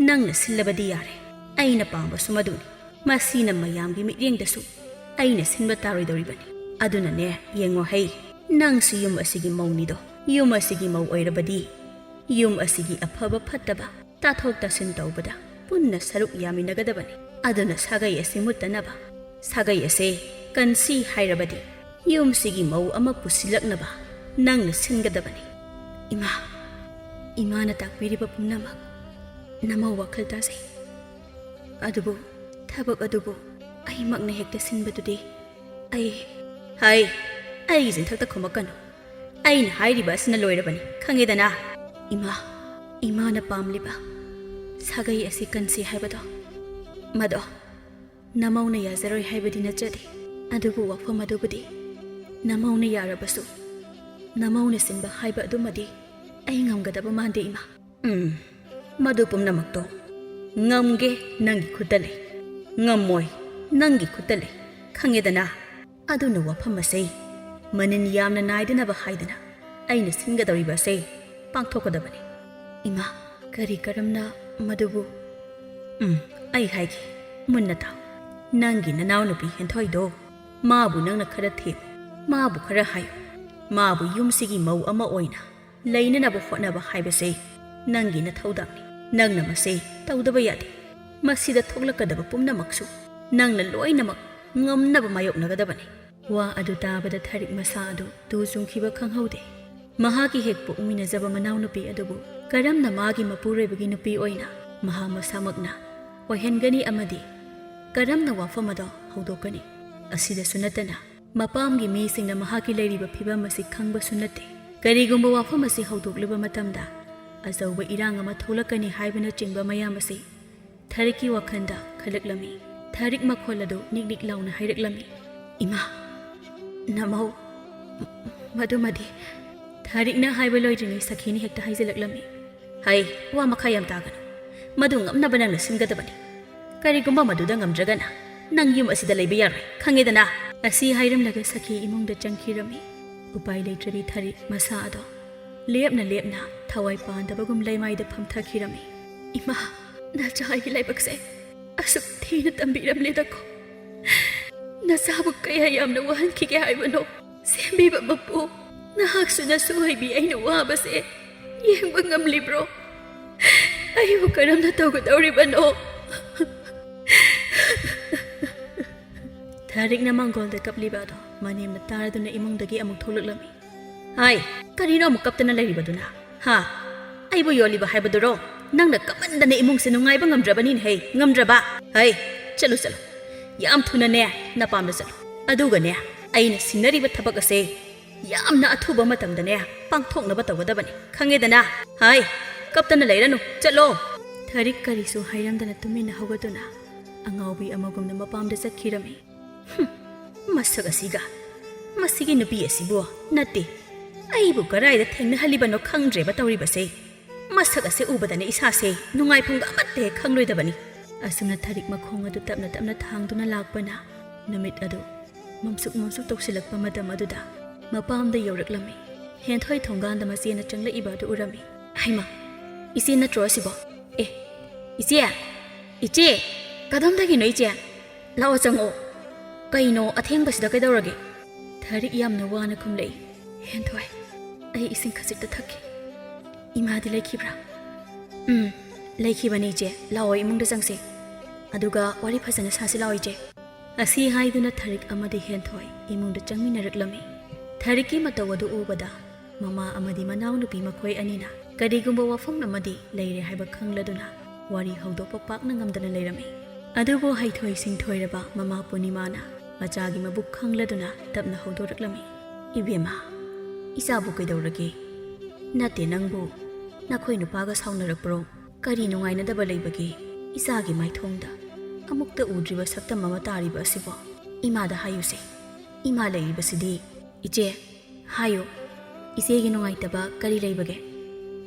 ꯅꯪꯅ ꯁꯤꯜꯂꯕꯗꯤ ꯌꯥꯔꯦ ꯑꯩꯅ ꯄꯥꯝꯕꯁꯨ ꯃꯗꯨꯅꯤ ꯃꯁꯤꯅ ꯃꯌꯥꯝꯒꯤ ꯃꯤꯠꯌꯦꯡꯗꯁꯨ ꯑꯩꯅ ꯁꯤꯟꯕ ꯇꯥꯔꯣꯏꯗꯧꯔꯤꯕꯅꯤ ꯑꯗꯨꯅꯅꯦ ꯌꯦꯡꯉꯣ ꯍꯩ ꯅꯪꯁꯨ ꯌꯨꯝ ꯑꯁꯤꯒꯤ ꯃꯧꯅꯤꯗꯣ ꯌꯨꯝ ꯑꯁꯤꯒꯤ ꯃꯧ ꯑꯣꯏꯔꯕꯗꯤ ꯌꯨꯝ ꯑꯁꯤꯒꯤ ꯑꯐꯕ ꯐꯠꯇꯕ ꯇꯥꯊꯣꯛ ꯇꯥꯁꯤꯟ ꯇꯧꯕꯗ ꯄꯨꯟꯅ ꯁꯔꯨꯛ ꯌꯥꯃꯤꯟꯅꯒꯗꯕꯅꯤ ꯑꯗꯨꯅ ꯁꯥꯒꯩ ꯑꯁꯤ ꯃꯨꯠꯇꯅꯕ ꯁꯥꯒꯩ ꯑꯁꯦ ꯀꯟꯁꯤ ꯍꯥꯏꯔꯕꯗꯤ ꯌꯨꯝꯁꯤꯒꯤ ꯃꯧ ꯑꯃ ꯄꯨꯁꯤꯜꯂꯛꯅꯕ ꯅꯪꯅ ꯁꯤꯟꯒꯗꯕꯅꯤ ꯏꯃꯥꯅ ꯇꯥꯛꯄꯤꯔꯤꯕ ꯄꯨꯝꯅꯃꯛ ꯅꯃꯧ ꯋꯥꯈꯜ ꯇꯥꯖꯩ ꯑꯗꯨꯕꯨ ꯊꯕꯛ ꯑꯗꯨꯕꯨ ꯑꯩꯃꯛꯅ ꯍꯦꯛꯇ ꯁꯤꯟꯕꯗꯨꯗꯤ ꯑꯩꯒꯤ ꯆꯤꯟꯊꯛꯇ ꯈꯨꯝꯃꯛꯀꯅꯨ ꯑꯩꯅ ꯍꯥꯏꯔꯤꯕ ꯑꯁꯤꯅ ꯂꯣꯏꯔꯕꯅꯤ ꯈꯪꯉꯦꯗꯅ ꯏꯃꯥꯅ ꯄꯥꯝꯂꯤꯕ ꯁꯥꯒꯩ ꯑꯁꯤ ꯀꯟꯁꯤ ꯍꯥꯏꯕꯗꯣ ꯃꯗꯣ ꯅꯃꯧꯅ ꯌꯥꯖꯔꯣꯏ ꯍꯥꯏꯕꯗꯤ ꯅꯠꯆꯗꯦ ꯑꯗꯨꯕꯨ ꯋꯥꯐꯝ ꯑꯗꯨꯕꯨꯗꯤ ꯅꯃꯧꯅ ꯌꯥꯔꯕꯁꯨ ꯅꯃꯧꯅ ꯁꯤꯟꯕ ꯍꯥꯏꯕ ꯑꯗꯨꯃꯗꯤ ꯑꯩ ꯉꯝꯒꯗꯕ ꯃꯥꯟꯗꯦ ꯏꯃꯥ ꯃꯗꯨ ꯄꯨꯝꯅꯃꯛꯇꯣ ꯉꯝꯒꯦ ꯅꯪꯒꯤ ꯈꯨꯠꯇ ꯂꯩ ꯉꯝꯃꯣꯏ ꯅꯪꯒꯤ ꯈꯨꯠꯇ ꯂꯩ ꯈꯪꯉꯦꯗꯅ ꯑꯗꯨꯅ ꯋꯥꯐꯝ ꯑꯁꯦ ꯃꯅꯤꯟ ꯌꯥꯝꯅ ナꯏꯗꯅꯕ ꯍꯥꯏꯗꯅ ꯑꯩꯅ ꯁꯤꯟꯒꯗꯧꯔꯤꯕ ꯑꯁꯦ ꯄꯥꯡꯊꯣꯛꯀꯗꯕꯅꯤ ꯏꯃꯥ ꯀꯔꯤ ꯀꯔꯝꯅ ꯃꯗꯨꯕꯨ ꯑꯩ ꯍꯥꯏꯒꯦ ꯃꯨꯟꯅ ꯇꯥꯎ ꯅꯪꯒꯤ ꯅꯅꯥꯎꯅꯨꯄꯤ ꯍꯦꯟꯊꯣꯏꯗꯣ ꯃꯥꯕꯨ ꯅꯪꯅ ꯈꯔ ꯊꯦꯝꯃꯨ ꯃꯥꯕꯨ ꯈꯔ ꯍꯥꯏꯌꯨ ꯃꯥꯕꯨ ꯌꯨꯝꯁꯤꯒꯤ ꯃꯧ ꯑꯃ ꯑꯣꯏꯅ ꯂꯩꯅꯅꯕ ꯍꯣꯠꯅꯕ ꯍꯥꯏꯕꯁꯦ ꯅꯪꯒꯤ ꯅꯊꯧꯗꯥꯡꯅꯤ ꯅꯪꯅ ꯃꯁꯤ ꯇꯧꯗꯕ ꯌꯥꯗꯦ ꯃꯁꯤꯗ ꯊꯣꯛꯂꯛꯀꯗꯕ ꯄꯨꯝꯅꯃꯛꯁꯨ ꯅꯪꯅ ꯂꯣꯏꯅꯃꯛ ꯉꯝꯅꯕ ꯃꯥꯌꯣꯛꯅꯒꯗꯕꯅꯤ ꯋꯥ ꯑꯗꯨ ꯇꯥꯕꯗ ꯊꯥꯔꯤꯛ ꯃꯁꯥ ꯑꯗꯨ ꯇꯨ ꯆꯨꯡꯈꯤꯕ ꯈꯪꯍꯧꯗꯦ ꯃꯍꯥꯛꯀꯤ ꯍꯦꯛ ꯄꯣꯛꯃꯤꯟꯅꯖꯕ ꯃꯅꯥꯎꯅꯨꯄꯤ ꯑꯗꯨꯕꯨ ꯀꯔꯝꯅ ꯃꯥꯒꯤ ꯃꯄꯨꯔꯣꯏꯕꯒꯤ ꯅꯨꯄꯤ ꯑꯣꯏꯅ ꯃꯍꯥ ꯃꯁꯥꯃꯛꯅ ꯑꯣꯏꯍꯟꯒꯅꯤ ꯑꯃꯗꯤ ꯀꯔꯝꯅ ꯋꯥꯐꯝ ꯑꯗꯣ ꯍꯧꯗꯣꯛꯀꯅꯤ ꯑꯁꯤꯗꯁꯨ ꯅꯠꯇꯅ ꯃꯄꯥꯝꯒꯤ ꯃꯤꯁꯤꯡꯅ ꯃꯍꯥꯛꯀꯤ ꯂꯩꯔꯤꯕ ꯐꯤꯕꯝ ꯑꯁꯤ ꯈꯪꯕꯁꯨ ꯅꯠꯇꯦ ꯀꯔꯤꯒꯨꯝꯕ ꯋꯥꯐꯝ ꯑꯁꯤ ꯍꯧꯗꯣꯛꯂꯤꯕ ꯃꯇꯝꯗ ꯑꯆꯧꯕ ꯏꯔꯥꯡ ꯑꯃ ꯊꯣꯛꯂꯛꯀꯅꯤ ꯍꯥꯏꯕꯅꯆꯤꯡꯕ ꯃꯌꯥꯝ ꯑꯁꯤ ꯊꯥꯔꯤꯛꯀꯤ ꯋꯥꯈꯜꯗ ꯈꯜꯂꯛꯂꯝꯃꯤ ꯊꯥꯔꯤꯛ ꯃꯈꯣꯜ ꯑꯗꯨ ꯅꯤꯛ ꯅꯤꯛ ꯂꯥꯎꯅ ꯍꯥꯏꯔꯛꯂꯝꯃꯤ ꯏꯃꯥ ꯅꯃꯧ ꯃꯗꯨꯃꯗꯤ ꯊꯥꯔꯤꯛꯅ ꯍꯥꯏꯕ ꯂꯣꯏꯗ꯭ꯔꯤꯉꯩ ꯁꯈꯤꯅ ꯍꯦꯛꯇ ꯍꯥꯏꯖꯤꯜꯂꯛꯂꯝꯃꯤ ꯋꯥ ꯃꯈꯥ ꯌꯥꯝ ꯇꯥꯒꯅꯨ ꯃꯗꯨ ꯉꯝꯅꯕ ꯅꯪꯅ ꯁꯤꯟꯒꯗꯕꯅꯤ ꯀꯔꯤꯒꯨꯝꯕ ꯃꯗꯨꯗ ꯉꯝꯗ꯭ꯔꯒꯅ ꯅꯪ ꯌꯨꯝ ꯑꯁꯤꯗ ꯂꯩꯕ ꯌꯥꯔꯣꯏ ꯈꯪꯉꯦꯗꯅ ꯑꯁꯤ ꯍꯥꯏꯔꯝꯂꯒ ꯁꯈꯤ ꯏꯃꯨꯡꯗ ꯆꯪꯈꯤꯔꯝꯃꯤ ꯎꯄꯥꯏ ꯂꯩꯇ꯭ꯔꯕꯤ ꯊꯥꯔꯤꯛ ꯃꯁꯥ ꯑꯗꯣ ꯂꯦꯞꯅ ꯊꯋꯥꯏ ꯄꯥꯟꯗꯕꯒꯨꯝ ꯂꯩꯃꯥꯏꯗ ꯐꯝꯊꯈꯤꯔꯝꯃꯤ ꯏꯃꯥ ꯅꯆꯥ ꯑꯩꯒꯤ ꯂꯥꯏꯕꯛꯁꯦ ꯑꯁꯨꯛ ꯊꯤꯅ ꯇꯝꯕꯤꯔꯝꯂꯦꯗꯀꯣ ꯅꯆꯥꯕꯨ ꯀꯌꯥ ꯌꯥꯝꯅ ꯋꯥꯍꯟꯈꯤꯒꯦ ꯍꯥꯏꯕꯅꯣ ꯁꯦꯝꯕꯤꯕ ꯃꯄꯨ ꯅꯍꯥꯛꯁꯨ ꯅꯁꯨ ꯑꯣꯏꯕꯤ ꯑꯩꯅ ꯋꯥꯕꯁꯦ ꯌꯦꯡꯕ ꯉꯝꯂꯤꯕ꯭ꯔꯣ ꯑꯩꯕꯨ ꯀꯔꯝꯅ ꯇꯧꯒꯗꯧꯔꯤꯕꯅꯣ ꯊꯥꯔꯤꯛꯅ ꯃꯥꯡꯒꯣꯜꯗ ꯀꯞꯂꯤꯕ ꯑꯗꯣ ꯃꯅꯦꯝꯅ ꯇꯥꯔꯗꯨꯅ ꯏꯃꯨꯡꯗꯒꯤ ꯑꯃꯨꯛ ꯊꯣꯛꯂꯛꯂꯝꯃꯤ ꯀꯔꯤꯅꯣ ꯑꯃꯨꯛ ꯀꯞꯇꯅ ꯂꯩꯔꯤꯕꯗꯨꯅ ꯑꯩꯕꯨ ꯌꯣꯜꯂꯤꯕ ꯍꯥꯏꯕꯗꯨꯔꯣ ꯅꯪꯅ ꯀꯞꯃꯟꯗꯅ ꯏꯃꯨꯡꯁꯦ ꯅꯨꯡꯉꯥꯏꯕ ꯉꯝꯗ꯭ꯔꯕꯅꯤꯅꯦ ꯉꯝꯗ꯭ꯔꯕ ꯆꯠꯂꯨ ꯌꯥꯝ ꯊꯨꯅꯅꯦ ꯅꯄꯥꯝꯗ ꯆꯠꯂꯨ ꯑꯗꯨꯒꯅꯦ ꯑꯩꯅ ꯁꯤꯟꯅꯔꯤꯕ ꯊꯕꯛ ꯑꯁꯦ ꯌꯥꯝꯅ ꯑꯊꯨꯕ ꯃꯇꯝꯗꯅꯦ ꯄꯥꯡꯊꯣꯛꯅꯕ ꯇꯧꯒꯗꯕꯅꯤ ꯈꯪꯉꯦꯗꯅ ꯀꯞꯇꯅ ꯂꯩꯔꯅꯨ ꯆꯠꯂꯣ ꯊꯥꯔꯤꯛ ꯀꯔꯤꯁꯨ ꯍꯥꯏꯔꯝꯗꯅ ꯇꯨꯃꯤꯟꯅ ꯍꯧꯒꯠꯇꯨꯅ ꯑꯉꯥꯎꯕꯤ ꯑꯃꯒꯨꯝꯅ ꯃꯄꯥꯝꯗ ꯆꯠꯈꯤꯔꯝꯃꯤ ꯃꯁꯛ ꯑꯁꯤꯒ ꯃꯁꯤꯒꯤ ꯅꯨꯄꯤ ꯑꯁꯤꯕꯨ ꯅꯠꯇꯦ ꯑꯩꯕꯨ ꯀꯔꯥꯏꯗ ꯊꯦꯡꯅꯍꯜꯂꯤꯕꯅꯣ ꯈꯪꯗ꯭ꯔꯦꯕ ꯇꯧꯔꯤꯕꯁꯦ ꯃꯁꯛ ꯑꯁꯦ ꯎꯕꯗꯅꯦ ꯏꯁꯥꯁꯦ ꯅꯨꯡꯉꯥꯏꯐꯝꯒ ꯑꯃꯠꯇ ꯍꯦꯛ ꯈꯪꯂꯣꯏꯗꯕꯅꯤ ꯑꯁꯨꯝꯅ ꯊꯥꯔꯤꯛ ꯃꯈꯣꯡ ꯑꯗꯨ ꯇꯞꯅ ꯇꯞꯅ ꯊꯥꯡꯗꯨꯅ ꯂꯥꯛꯄꯅ ꯅꯨꯃꯤꯠ ꯑꯗꯨ ꯃꯝꯁꯨꯛ ꯇꯧꯁꯤꯜꯂꯛꯄ ꯃꯇꯝ ꯑꯗꯨꯗ ꯃꯄꯥꯝꯗ ꯌꯧꯔꯛꯂꯝꯃꯤ ꯍꯦꯟꯊꯣꯏ ꯊꯣꯡꯒꯥꯟꯗ ꯃꯆꯦꯅ ꯆꯪꯂꯛꯏꯕ ꯑꯗꯨ ꯎꯔꯝꯃꯤ ꯍꯩꯃꯥ ꯏꯆꯦ ꯅꯠꯇ꯭ꯔꯣ ꯑꯁꯤꯕꯣ ꯏꯆꯦ ꯀꯗꯣꯝꯗꯒꯤꯅꯣ ꯏꯆꯦ ꯂꯥꯛꯑꯣ ꯆꯪꯉꯛꯑꯣ ꯀꯩꯅꯣ ꯑꯊꯦꯡꯕꯁꯤꯗ ꯀꯩꯗꯧꯔꯒꯦ ꯊꯥꯔꯤꯛ ꯌꯥꯝꯅ ꯋꯥꯅ ꯈꯨꯝꯂꯛꯏ ꯍꯦꯟꯊꯣꯏ ꯑꯩ ꯏꯁꯤꯡ ꯈꯖꯤꯛꯇ ꯊꯛꯈꯤ ꯏꯃꯥꯗꯤ ꯂꯩꯈꯤꯕ꯭ꯔꯥ ꯂꯩꯈꯤꯕꯅꯤ ꯏꯆꯦ ꯂꯥꯛꯑꯣ ꯏꯃꯨꯡꯗ ꯆꯪꯁꯤ ꯑꯗꯨꯒ ꯋꯥꯔꯤ ꯐꯖꯅ ꯁꯥꯁꯤ ꯂꯥꯛꯑꯣ ꯏꯆꯦ ꯑꯁꯤ ꯍꯥꯏꯗꯨꯅ ꯊꯥꯔꯤꯛ ꯑꯃꯗꯤ ꯍꯦꯟꯊꯣꯏ ꯏꯃꯨꯡꯗ ꯆꯪꯃꯤꯟꯅꯔꯛꯂꯝꯃꯤ ꯊꯥꯔꯤꯛꯀꯤ ꯃꯇꯧ ꯑꯗꯨ ꯎꯕꯗ ꯃꯃꯥ ꯑꯃꯗꯤ ꯃꯅꯥꯎꯅꯨꯄꯤ ꯃꯈꯣꯏ ꯑꯅꯤꯅ ꯀꯔꯤꯒꯨꯝꯕ ꯋꯥꯐꯝ ꯑꯃꯗꯤ ꯂꯩꯔꯦ ꯍꯥꯏꯕ ꯈꯪꯂꯗꯨꯅ ꯋꯥꯔꯤ ꯍꯧꯗꯣꯛꯄ ꯄꯥꯛꯅ ꯉꯝꯗꯅ ꯂꯩꯔꯝꯃꯤ ꯑꯗꯨꯕꯨ ꯍꯩꯊꯣꯏ ꯁꯤꯡꯊꯣꯏꯔꯕ ꯃꯃꯥ ꯄꯨꯔꯅꯤꯃꯥꯅ ꯃꯆꯥꯒꯤ ꯃꯕꯨꯛ ꯈꯪꯂꯗꯨꯅ ꯇꯞꯅ ꯍꯧꯗꯣꯔꯛꯂꯝꯃꯤ ꯏꯕꯦꯝꯃ ꯏꯆꯥꯕꯨ ꯀꯩꯗꯧꯔꯒꯦ ꯅꯠꯇꯦ ꯅꯪꯕꯨ ꯅꯈꯣꯏ ꯅꯨꯄꯥꯒ ꯁꯥꯎꯅꯔꯛꯄ꯭ꯔꯣ ꯀꯔꯤ ꯅꯨꯡꯉꯥꯏꯅꯗꯕ ꯂꯩꯕꯒꯦ ꯏꯆꯥꯒꯤ ꯃꯥꯏꯊꯣꯡꯗ ꯑꯃꯨꯛꯇ ꯎꯗ꯭ꯔꯤꯕ ꯁꯛꯇꯝ ꯑꯃ ꯇꯥꯔꯤꯕ ꯑꯁꯤꯕꯣ ꯏꯃꯥꯗ ꯍꯥꯏꯌꯨꯁꯦ ꯏꯃꯥ ꯂꯩꯔꯤꯕꯁꯤꯗꯤ ꯏꯆꯦ ꯍꯥꯏꯌꯨ ꯏꯆꯦꯒꯤ ꯅꯨꯡꯉꯥꯏꯇꯕ ꯀꯔꯤ ꯂꯩꯕꯒꯦ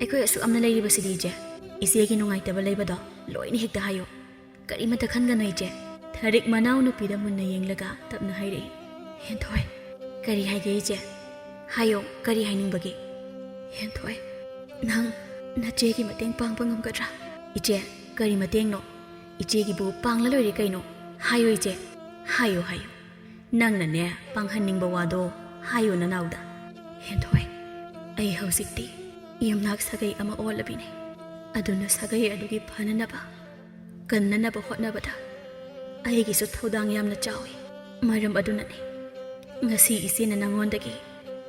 ꯑꯩꯈꯣꯏ ꯑꯁꯨꯛ ꯌꯥꯝꯅ ꯂꯩꯔꯤꯕꯁꯤꯗꯤ ꯏꯆꯦ ꯏꯆꯦꯒꯤ ꯅꯨꯡꯉꯥꯏꯇꯕ ꯂꯩꯕꯗꯣ ꯂꯣꯏꯅ ꯍꯦꯛꯇ ꯍꯥꯏꯌꯨ ꯀꯔꯤꯃꯠꯇ ꯈꯟꯒꯅꯨ ꯏꯆꯦ ꯊꯥꯔꯤꯛ ꯃꯅꯥꯎꯅꯨꯄꯤꯗ ꯃꯨꯟꯅ ꯌꯦꯡꯂꯒ ꯇꯞꯅ ꯍꯥꯏꯔꯛꯏ ꯍꯦꯟꯊꯣꯏ ꯀꯔꯤ ꯍꯥꯏꯒꯦ ꯏꯆꯦ ꯍꯥꯏꯌꯣ ꯀꯔꯤ ꯍꯥꯏꯅꯤꯡꯕꯒꯦ ꯍꯦꯟꯊꯣꯏ ꯅꯪ ꯅꯆꯦꯒꯤ ꯃꯇꯦꯡ ꯄꯥꯡꯕ ꯉꯝꯒꯗ꯭ꯔꯥ ꯏꯆꯦ ꯀꯔꯤ ꯃꯇꯦꯡꯅꯣ ꯏꯆꯦꯒꯤꯕꯨ ꯄꯥꯡꯂ ꯂꯣꯏꯔꯦ ꯀꯩꯅꯣ ꯍꯥꯏꯌꯣ ꯏꯆꯦ ꯍꯥꯏꯌꯣ ꯍꯥꯏꯌꯣ ꯅꯪꯅꯅꯦ ꯄꯥꯡꯍꯟꯅꯤꯡꯕ ꯋꯥꯗꯣ ꯍꯥꯏꯌꯣ ꯅꯅꯥꯎꯗ ꯍꯦꯟꯊꯣꯏ ꯑꯩ ꯍꯧꯖꯤꯛꯇꯤ ꯌꯨꯝꯅꯥꯛ ꯁꯥꯒꯩ ꯑꯃ ꯑꯣꯜꯂꯕꯤꯅꯦ ꯑꯗꯨꯅ ꯁꯥꯒꯩ ꯑꯗꯨꯒꯤ ꯐꯅꯅꯕ ꯀꯟꯅꯅꯕ ꯍꯣꯠꯅꯕꯗ ꯑꯩꯒꯤꯁꯨ ꯊꯧꯗꯥꯡ ꯌꯥꯝꯅ ꯆꯥꯎꯏ ꯃꯔꯝ ꯑꯗꯨꯅꯅꯦ ꯉꯁꯤ ꯏꯆꯦꯅ ꯅꯉꯣꯟꯗꯒꯤ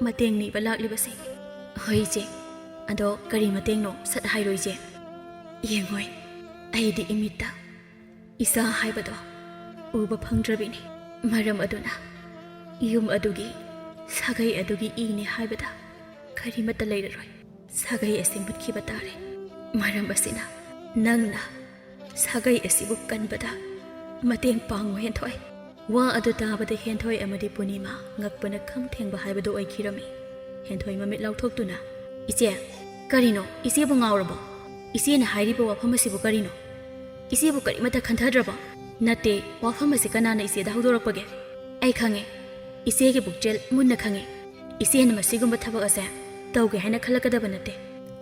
ꯃꯇꯦꯡ ꯅꯤꯕ ꯂꯥꯛꯂꯤꯕꯁꯦ ꯍꯣꯏ ꯏꯆꯦ ꯑꯗꯣ ꯀꯔꯤ ꯃꯇꯦꯡꯅꯣ ꯁꯠ ꯍꯥꯏꯔꯣ ꯏꯆꯦ ꯌꯦꯡꯉꯣꯏ ꯑꯩꯗꯤ ꯏꯃꯤꯠꯇ ꯏꯆꯥ ꯍꯥꯏꯕꯗꯣ ꯎꯕ ꯐꯪꯗ꯭ꯔꯕꯤꯅꯤ ꯃꯔꯝ ꯑꯗꯨꯅ ꯌꯨꯝ ꯑꯗꯨꯒꯤ ꯁꯥꯒꯩ ꯑꯗꯨꯒꯤ ꯏꯅꯦ ꯍꯥꯏꯕꯗ ꯀꯔꯤꯃꯠꯇ ꯂꯩꯔꯔꯣꯏ ꯁꯥꯒꯩ ꯑꯁꯤ ꯃꯨꯠꯈꯤꯕ ꯇꯥꯔꯦ ꯃꯔꯝ ꯑꯁꯤꯅ ꯅꯪꯅ ꯁꯥꯒꯩ ꯑꯁꯤꯕꯨ ꯀꯟꯕꯗ ꯃꯇꯦꯡ ꯄꯥꯡꯉꯨ ꯍꯦꯟꯊꯣꯏ ꯋꯥ ꯑꯗꯨ ꯇꯥꯕꯗ ꯍꯦꯟꯊꯣꯏ ꯑꯃꯗꯤ ꯄꯨꯔꯅꯤꯃꯥ ꯉꯛꯄꯅ ꯈꯝ ꯊꯦꯡꯕ ꯍꯥꯏꯕꯗꯨ ꯑꯣꯏꯈꯤꯔꯝꯃꯤ ꯍꯦꯟꯊꯣꯏ ꯃꯃꯤꯠ ꯂꯥꯎꯊꯣꯛꯇꯨꯅ ꯏꯆꯦ ꯀꯔꯤꯅꯣ ꯏꯆꯦꯕꯨ ꯉꯥꯎꯔꯕꯣ ꯏꯆꯦꯅ ꯍꯥꯏꯔꯤꯕ ꯋꯥꯐꯝ ꯑꯁꯤꯕꯨ ꯀꯔꯤꯅꯣ ꯏꯆꯦꯕꯨ ꯀꯔꯤꯃꯠꯇ ꯈꯟꯊꯗ꯭ꯔꯕꯣ ꯅꯠꯇꯦ ꯋꯥꯐꯝ ꯑꯁꯤ ꯀꯅꯥꯅ ꯏꯆꯦꯗ ꯍꯧꯗꯣꯔꯛꯄꯒꯦ ꯑꯩ ꯈꯪꯉꯦ ꯏꯆꯦꯒꯤ ꯄꯨꯛꯆꯦꯜ ꯃꯨꯟꯅ ꯈꯪꯉꯦ ꯏꯆꯦꯅ ꯃꯁꯤꯒꯨꯝꯕ ꯊꯕꯛ ꯑꯁꯦ ꯇꯧꯒꯦ ꯍꯥꯏꯅ ꯈꯜꯂꯛꯀꯗꯕ ꯅꯠꯇꯦ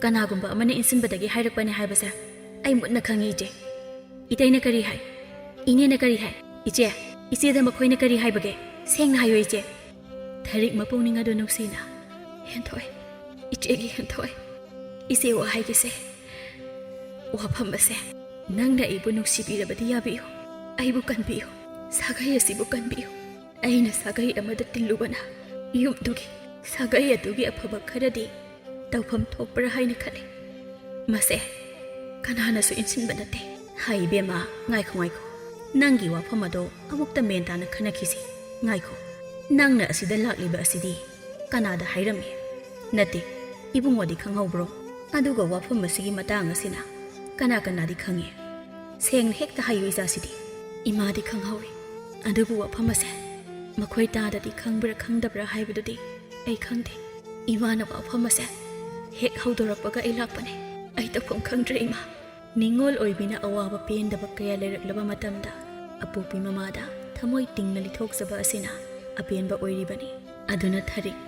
ꯀꯅꯥꯒꯨꯝꯕ ꯑꯃꯅ ꯏꯟꯁꯤꯟꯕꯗꯒꯤ ꯍꯥꯏꯔꯛꯄꯅꯦ ꯍꯥꯏꯕꯁꯦ ꯑꯩ ꯃꯨꯟꯅ ꯈꯪꯉꯤ ꯏꯆꯦ ꯏꯇꯩꯅ ꯀꯔꯤ ꯍꯥꯏ ꯏꯅꯦꯅ ꯀꯔꯤ ꯍꯥꯏ ꯏꯆꯦ ꯏꯆꯦꯗ ꯃꯈꯣꯏꯅ ꯀꯔꯤ ꯍꯥꯏꯕꯒꯦ ꯁꯦꯡꯅ ꯍꯥꯏꯌꯣ ꯏꯆꯦ ꯊꯥꯔꯤꯛ ꯃꯄꯨꯛꯅꯤꯡ ꯑꯗꯨ ꯅꯨꯡꯁꯤꯅ ꯍꯦꯟꯊꯣꯏ ꯏꯆꯦꯒꯤ ꯍꯦꯟꯊꯣꯏ ꯏꯆꯦ ꯋꯥꯍꯩꯒꯤꯁꯦ ꯋꯥꯐꯝ ꯑꯁꯦ ꯅꯪꯅ ꯑꯩꯕꯨ ꯅꯨꯡꯁꯤꯕꯤꯔꯕꯗꯤ ꯌꯥꯕꯤꯌꯨ ꯑꯩꯕꯨ ꯀꯟꯕꯤꯌꯨ ꯁꯥꯒꯩ ꯑꯁꯤꯕꯨ ꯀꯟꯕꯤꯌꯨ ꯑꯩꯅ ꯁꯥꯒꯩ ꯑꯃꯗ ꯇꯤꯜꯂꯨꯕꯅ ꯌꯨꯝꯗꯨꯒꯤ ꯁꯥꯒꯩ ꯑꯗꯨꯒꯤ ꯑꯐꯕ ꯈꯔꯗꯤ ꯇꯧꯐꯝ ꯊꯣꯛꯄ꯭ꯔꯥ ꯍꯥꯏꯅ ꯈꯜꯂꯤ ꯃꯁꯦ ꯀꯅꯥꯅꯁꯨ ꯏꯟꯁꯤꯟꯕ ꯅꯠꯇꯦ ꯍꯥꯏ ꯏꯕꯦꯝꯃ ꯉꯥꯏꯈꯣ ꯉꯥꯏꯈꯣ ꯅꯪꯒꯤ ꯋꯥꯐꯝ ꯑꯗꯣ ꯑꯃꯨꯛꯇ ꯃꯦꯟ ꯇꯥꯅ ꯈꯟꯅꯈꯤꯁꯤ ꯉꯥꯏꯈꯣ ꯅꯪꯅ ꯑꯁꯤꯗ ꯂꯥꯛꯂꯤꯕ ꯑꯁꯤꯗꯤ ꯀꯅꯥꯗ ꯍꯥꯏꯔꯝꯃꯤ ꯅꯠꯇꯦ ꯏꯕꯨꯡꯉꯣꯗꯤ ꯈꯪꯍꯧꯕ꯭ꯔꯣ ꯑꯗꯨꯒ ꯋꯥꯐꯝ ꯑꯁꯤꯒꯤ ꯃꯇꯥꯡ ꯑꯁꯤꯅ ꯀꯅꯥ ꯀꯅꯥꯗꯤ ꯈꯪꯉꯤ ꯁꯦꯡꯅ ꯍꯦꯛꯇ ꯍꯥꯏꯌꯨ ꯏꯆꯥꯁꯤꯗꯤ ꯏꯃꯥꯗꯤ ꯈꯪꯍꯧꯏ ꯑꯗꯨꯕꯨ ꯋꯥꯐꯝ ꯑꯁꯦ ꯃꯈꯣꯏ ꯇꯥꯗꯗꯤ ꯈꯪꯕ꯭ꯔꯥ ꯈꯪꯗꯕ꯭ꯔꯥ ꯍꯥꯏꯕꯗꯨꯗꯤ ꯑꯩ ꯈꯪꯗꯦ ꯏꯃꯥꯅ ꯋꯥꯐꯝ ꯑꯁꯦ ꯍꯦꯛ ꯍꯧꯗꯣꯔꯛꯄꯒ ꯑꯩ ꯂꯥꯛꯄꯅꯦ ꯑꯩ ꯇꯧꯐꯝ ꯈꯪꯗ꯭ꯔꯦ ꯏꯃꯥ ꯅꯤꯡꯉꯣꯜ ꯑꯣꯏꯕꯤꯅ ꯑꯋꯥꯕ ꯄꯦꯟꯗꯕ ꯀꯌꯥ ꯂꯩꯔꯛꯂꯕ ꯃꯇꯝꯗ ꯑꯄꯣꯛꯄꯤ ꯃꯃꯥꯗ ꯊꯃꯣꯏ ꯇꯤꯡꯅ ꯂꯤꯊꯣꯛꯆꯕ ꯑꯁꯤꯅ ꯑꯄꯦꯟꯕ ꯑꯣꯏꯔꯤꯕꯅꯤ ꯑꯗꯨꯅ ꯊꯥꯔꯤꯛ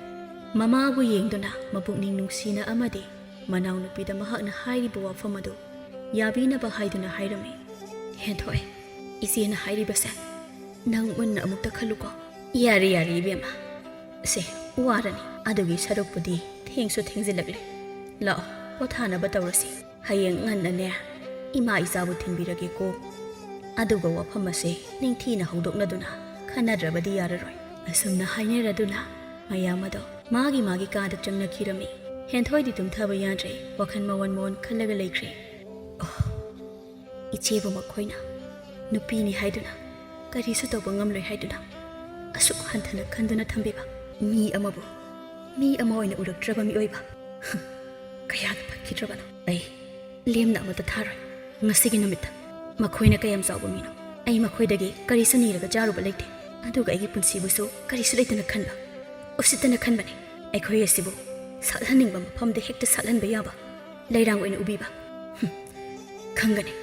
ꯃꯃꯥꯕꯨ ꯌꯦꯡꯗꯨꯅ ꯃꯄꯨꯛꯅꯤꯡ ꯅꯨꯡꯁꯤꯅ ꯑꯃꯗꯤ ꯃꯅꯥꯎꯅꯨꯄꯤꯗ ꯃꯍꯥꯛꯅ ꯍꯥꯏꯔꯤꯕ ꯋꯥꯐꯝ ꯑꯗꯨ ꯌꯥꯕꯤꯅꯕ ꯍꯥꯏꯗꯨꯅ ꯍꯥꯏꯔꯝꯃꯤ ꯍꯦꯟꯊꯣꯏ ꯏꯆꯦꯅ ꯍꯥꯏꯔꯤꯕꯁꯦ ꯅꯪ ꯃꯨꯟꯅ ꯑꯃꯨꯛꯇ ꯈꯜꯂꯨꯀꯣ ꯌꯥꯔꯦ ꯌꯥꯔꯦ ꯏꯕꯦꯝꯃ ꯁꯦ ꯋꯥꯔꯅꯤ ꯑꯗꯨꯒꯤ ꯁꯔꯨꯛꯄꯨꯗꯤ ꯊꯦꯡꯁꯨ ꯊꯦꯡꯖꯤꯜꯂꯛꯂꯦ ꯂꯥꯛꯑꯣ ꯄꯣꯊꯥꯅꯕ ꯇꯧꯔꯁꯤ ꯍꯌꯦꯡ ꯉꯟꯅꯅꯦ ꯏꯃꯥ ꯏꯆꯥꯕꯨ ꯊꯤꯟꯕꯤꯔꯒꯦꯀꯣ ꯑꯗꯨꯒ ꯋꯥꯐꯝ ꯑꯁꯦ ꯅꯤꯡꯊꯤꯅ ꯍꯧꯗꯣꯛꯅꯗꯨꯅ ꯈꯟꯅꯗ꯭ꯔꯕꯗꯤ ꯌꯥꯔꯔꯣꯏ ꯑꯁꯨꯝꯅ ꯍꯥꯏꯅꯔꯗꯨꯅ ꯃꯌꯥꯝ ꯑꯗꯣ ꯃꯥꯒꯤ ꯃꯥꯒꯤ ꯀꯥꯗ ꯆꯪꯅꯈꯤꯔꯝꯃꯤ ꯍꯦꯟꯊꯣꯏꯗꯤ ꯇꯨꯝꯊꯕ ꯌꯥꯗ꯭ꯔꯦ ꯋꯥꯈꯜ ꯃꯋꯟ ꯃꯋꯟ ꯈꯜꯂꯒ ꯂꯩꯈ꯭ꯔꯦ ꯑꯣ ꯏꯆꯦꯕꯨ ꯃꯈꯣꯏꯅ ꯅꯨꯄꯤꯅꯤ ꯍꯥꯏꯗꯨꯅ ꯀꯔꯤꯁꯨ ꯇꯧꯕ ꯉꯝꯂꯣꯏ ꯍꯥꯏꯗꯨꯅ ꯑꯁꯨꯛ ꯍꯟꯊꯅ ꯈꯟꯗꯨꯅ ꯊꯝꯕꯤꯕ ꯃꯤ ꯑꯃꯕꯨ ꯃꯤ ꯑꯃ ꯑꯣꯏꯅ ꯎꯔꯛꯇ꯭ꯔꯕ ꯃꯤꯑꯣꯏꯕ ꯀꯌꯥꯗ ꯐꯠꯈꯤꯗ꯭ꯔꯕꯅꯣ ꯑꯩ ꯂꯦꯝꯅ ꯑꯃꯠꯇ ꯊꯥꯔꯣꯏ ꯉꯁꯤꯒꯤ ꯅꯨꯃꯤꯠꯇ ꯃꯈꯣꯏꯅ ꯀꯌꯥꯝ ꯆꯥꯎꯕ ꯃꯤꯅꯣ ꯑꯩ ꯃꯈꯣꯏꯗꯒꯤ ꯀꯔꯤꯁꯨ ꯅꯤꯔꯒ ꯆꯥꯔꯨꯕ ꯂꯩꯇꯦ ꯑꯗꯨꯒ ꯑꯩꯒꯤ ꯄꯨꯟꯁꯤꯕꯨꯁꯨ ꯀꯔꯤꯁꯨ ꯂꯩꯇꯅ ꯈꯟꯕ ꯎꯁꯤꯠꯇꯅ ꯈꯟꯕꯅꯤ ꯑꯩꯈꯣꯏ ꯑꯁꯤꯕꯨ ꯁꯥꯠꯍꯟꯅꯤꯡꯕ ꯃꯐꯝꯗ ꯍꯦꯛꯇ ꯁꯥꯠꯍꯟꯕ ꯌꯥꯕ ꯂꯩꯔꯥꯡ ꯑꯣꯏꯅ ꯎꯕꯤꯕ ꯈꯪꯒꯅꯤ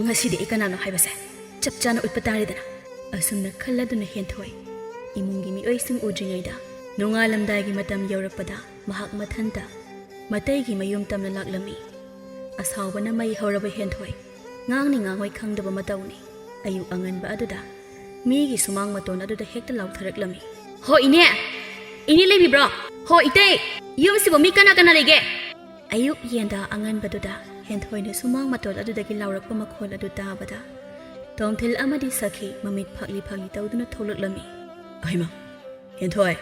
ꯉꯁꯤꯗꯤ ꯑꯩ ꯀꯅꯥꯅꯣ ꯍꯥꯏꯕꯁꯦ ꯆꯞ ꯆꯥꯅ ꯎꯠꯄ ꯇꯥꯔꯦꯗꯅ ꯑꯁꯨꯝꯅ ꯈꯜꯂꯗꯨꯅ ꯍꯦꯟꯊꯣꯏ ꯏꯃꯨꯡꯒꯤ ꯃꯤꯑꯣꯏꯁꯤꯡ ꯎꯗ꯭ꯔꯤꯉꯩꯗ ꯅꯣꯡꯉꯥꯜꯂꯝꯗꯥꯏꯒꯤ ꯃꯇꯝ ꯌꯧꯔꯛꯄꯗ ꯃꯍꯥꯛ ꯃꯊꯟꯇ ꯃꯇꯩꯒꯤ ꯃꯌꯨꯝ ꯇꯝꯅ ꯂꯥꯛꯂꯝꯃꯤ ꯑꯁꯥꯎꯕꯅ ꯃꯩ ꯍꯧꯔꯕ ꯍꯦꯟꯊꯣꯏ ꯉꯥꯡꯅꯤ ꯉꯥꯡꯉꯣꯏ ꯈꯪꯗꯕ ꯃꯇꯧꯅꯤ ꯑꯌꯨꯛ ꯑꯉꯟꯕ ꯑꯗꯨꯗ ꯃꯤꯒꯤ ꯁꯨꯃꯥꯡ ꯃꯇꯣꯟ ꯑꯗꯨꯗ ꯍꯦꯛꯇ ꯂꯥꯎꯊꯔꯛꯂꯝꯃꯤ ꯍꯣ ꯏꯅꯦ ꯏꯅꯦ ꯂꯩꯕꯤꯕ꯭ꯔꯣ ꯍꯣ ꯏꯇꯩ ꯌꯨꯝꯁꯤꯕꯨ ꯃꯤ ꯀꯅꯥ ꯀꯅꯥ ꯂꯩꯒꯦ ꯑꯌꯨꯛ ꯌꯦꯟꯗ ꯑꯉꯟꯕꯗꯨꯗ ꯍꯦꯟꯊꯣꯏꯅ ꯁꯨꯃꯥꯡ ꯃꯇꯣꯜ ꯑꯗꯨꯗꯒꯤ ꯂꯥꯎꯔꯛꯄ ꯃꯈꯣꯜ ꯑꯗꯨ ꯇꯥꯕꯗ ꯇꯣꯝꯊꯤꯜ ꯑꯃꯗꯤ ꯁꯈꯤ ꯃꯃꯤꯠ ꯐꯛꯂꯤ ꯐꯛꯂꯤ ꯇꯧꯗꯨꯅ ꯊꯣꯛꯂꯛꯂꯝꯃꯤ꯫ ꯑꯩꯃ ꯍꯦꯟꯊꯣꯏ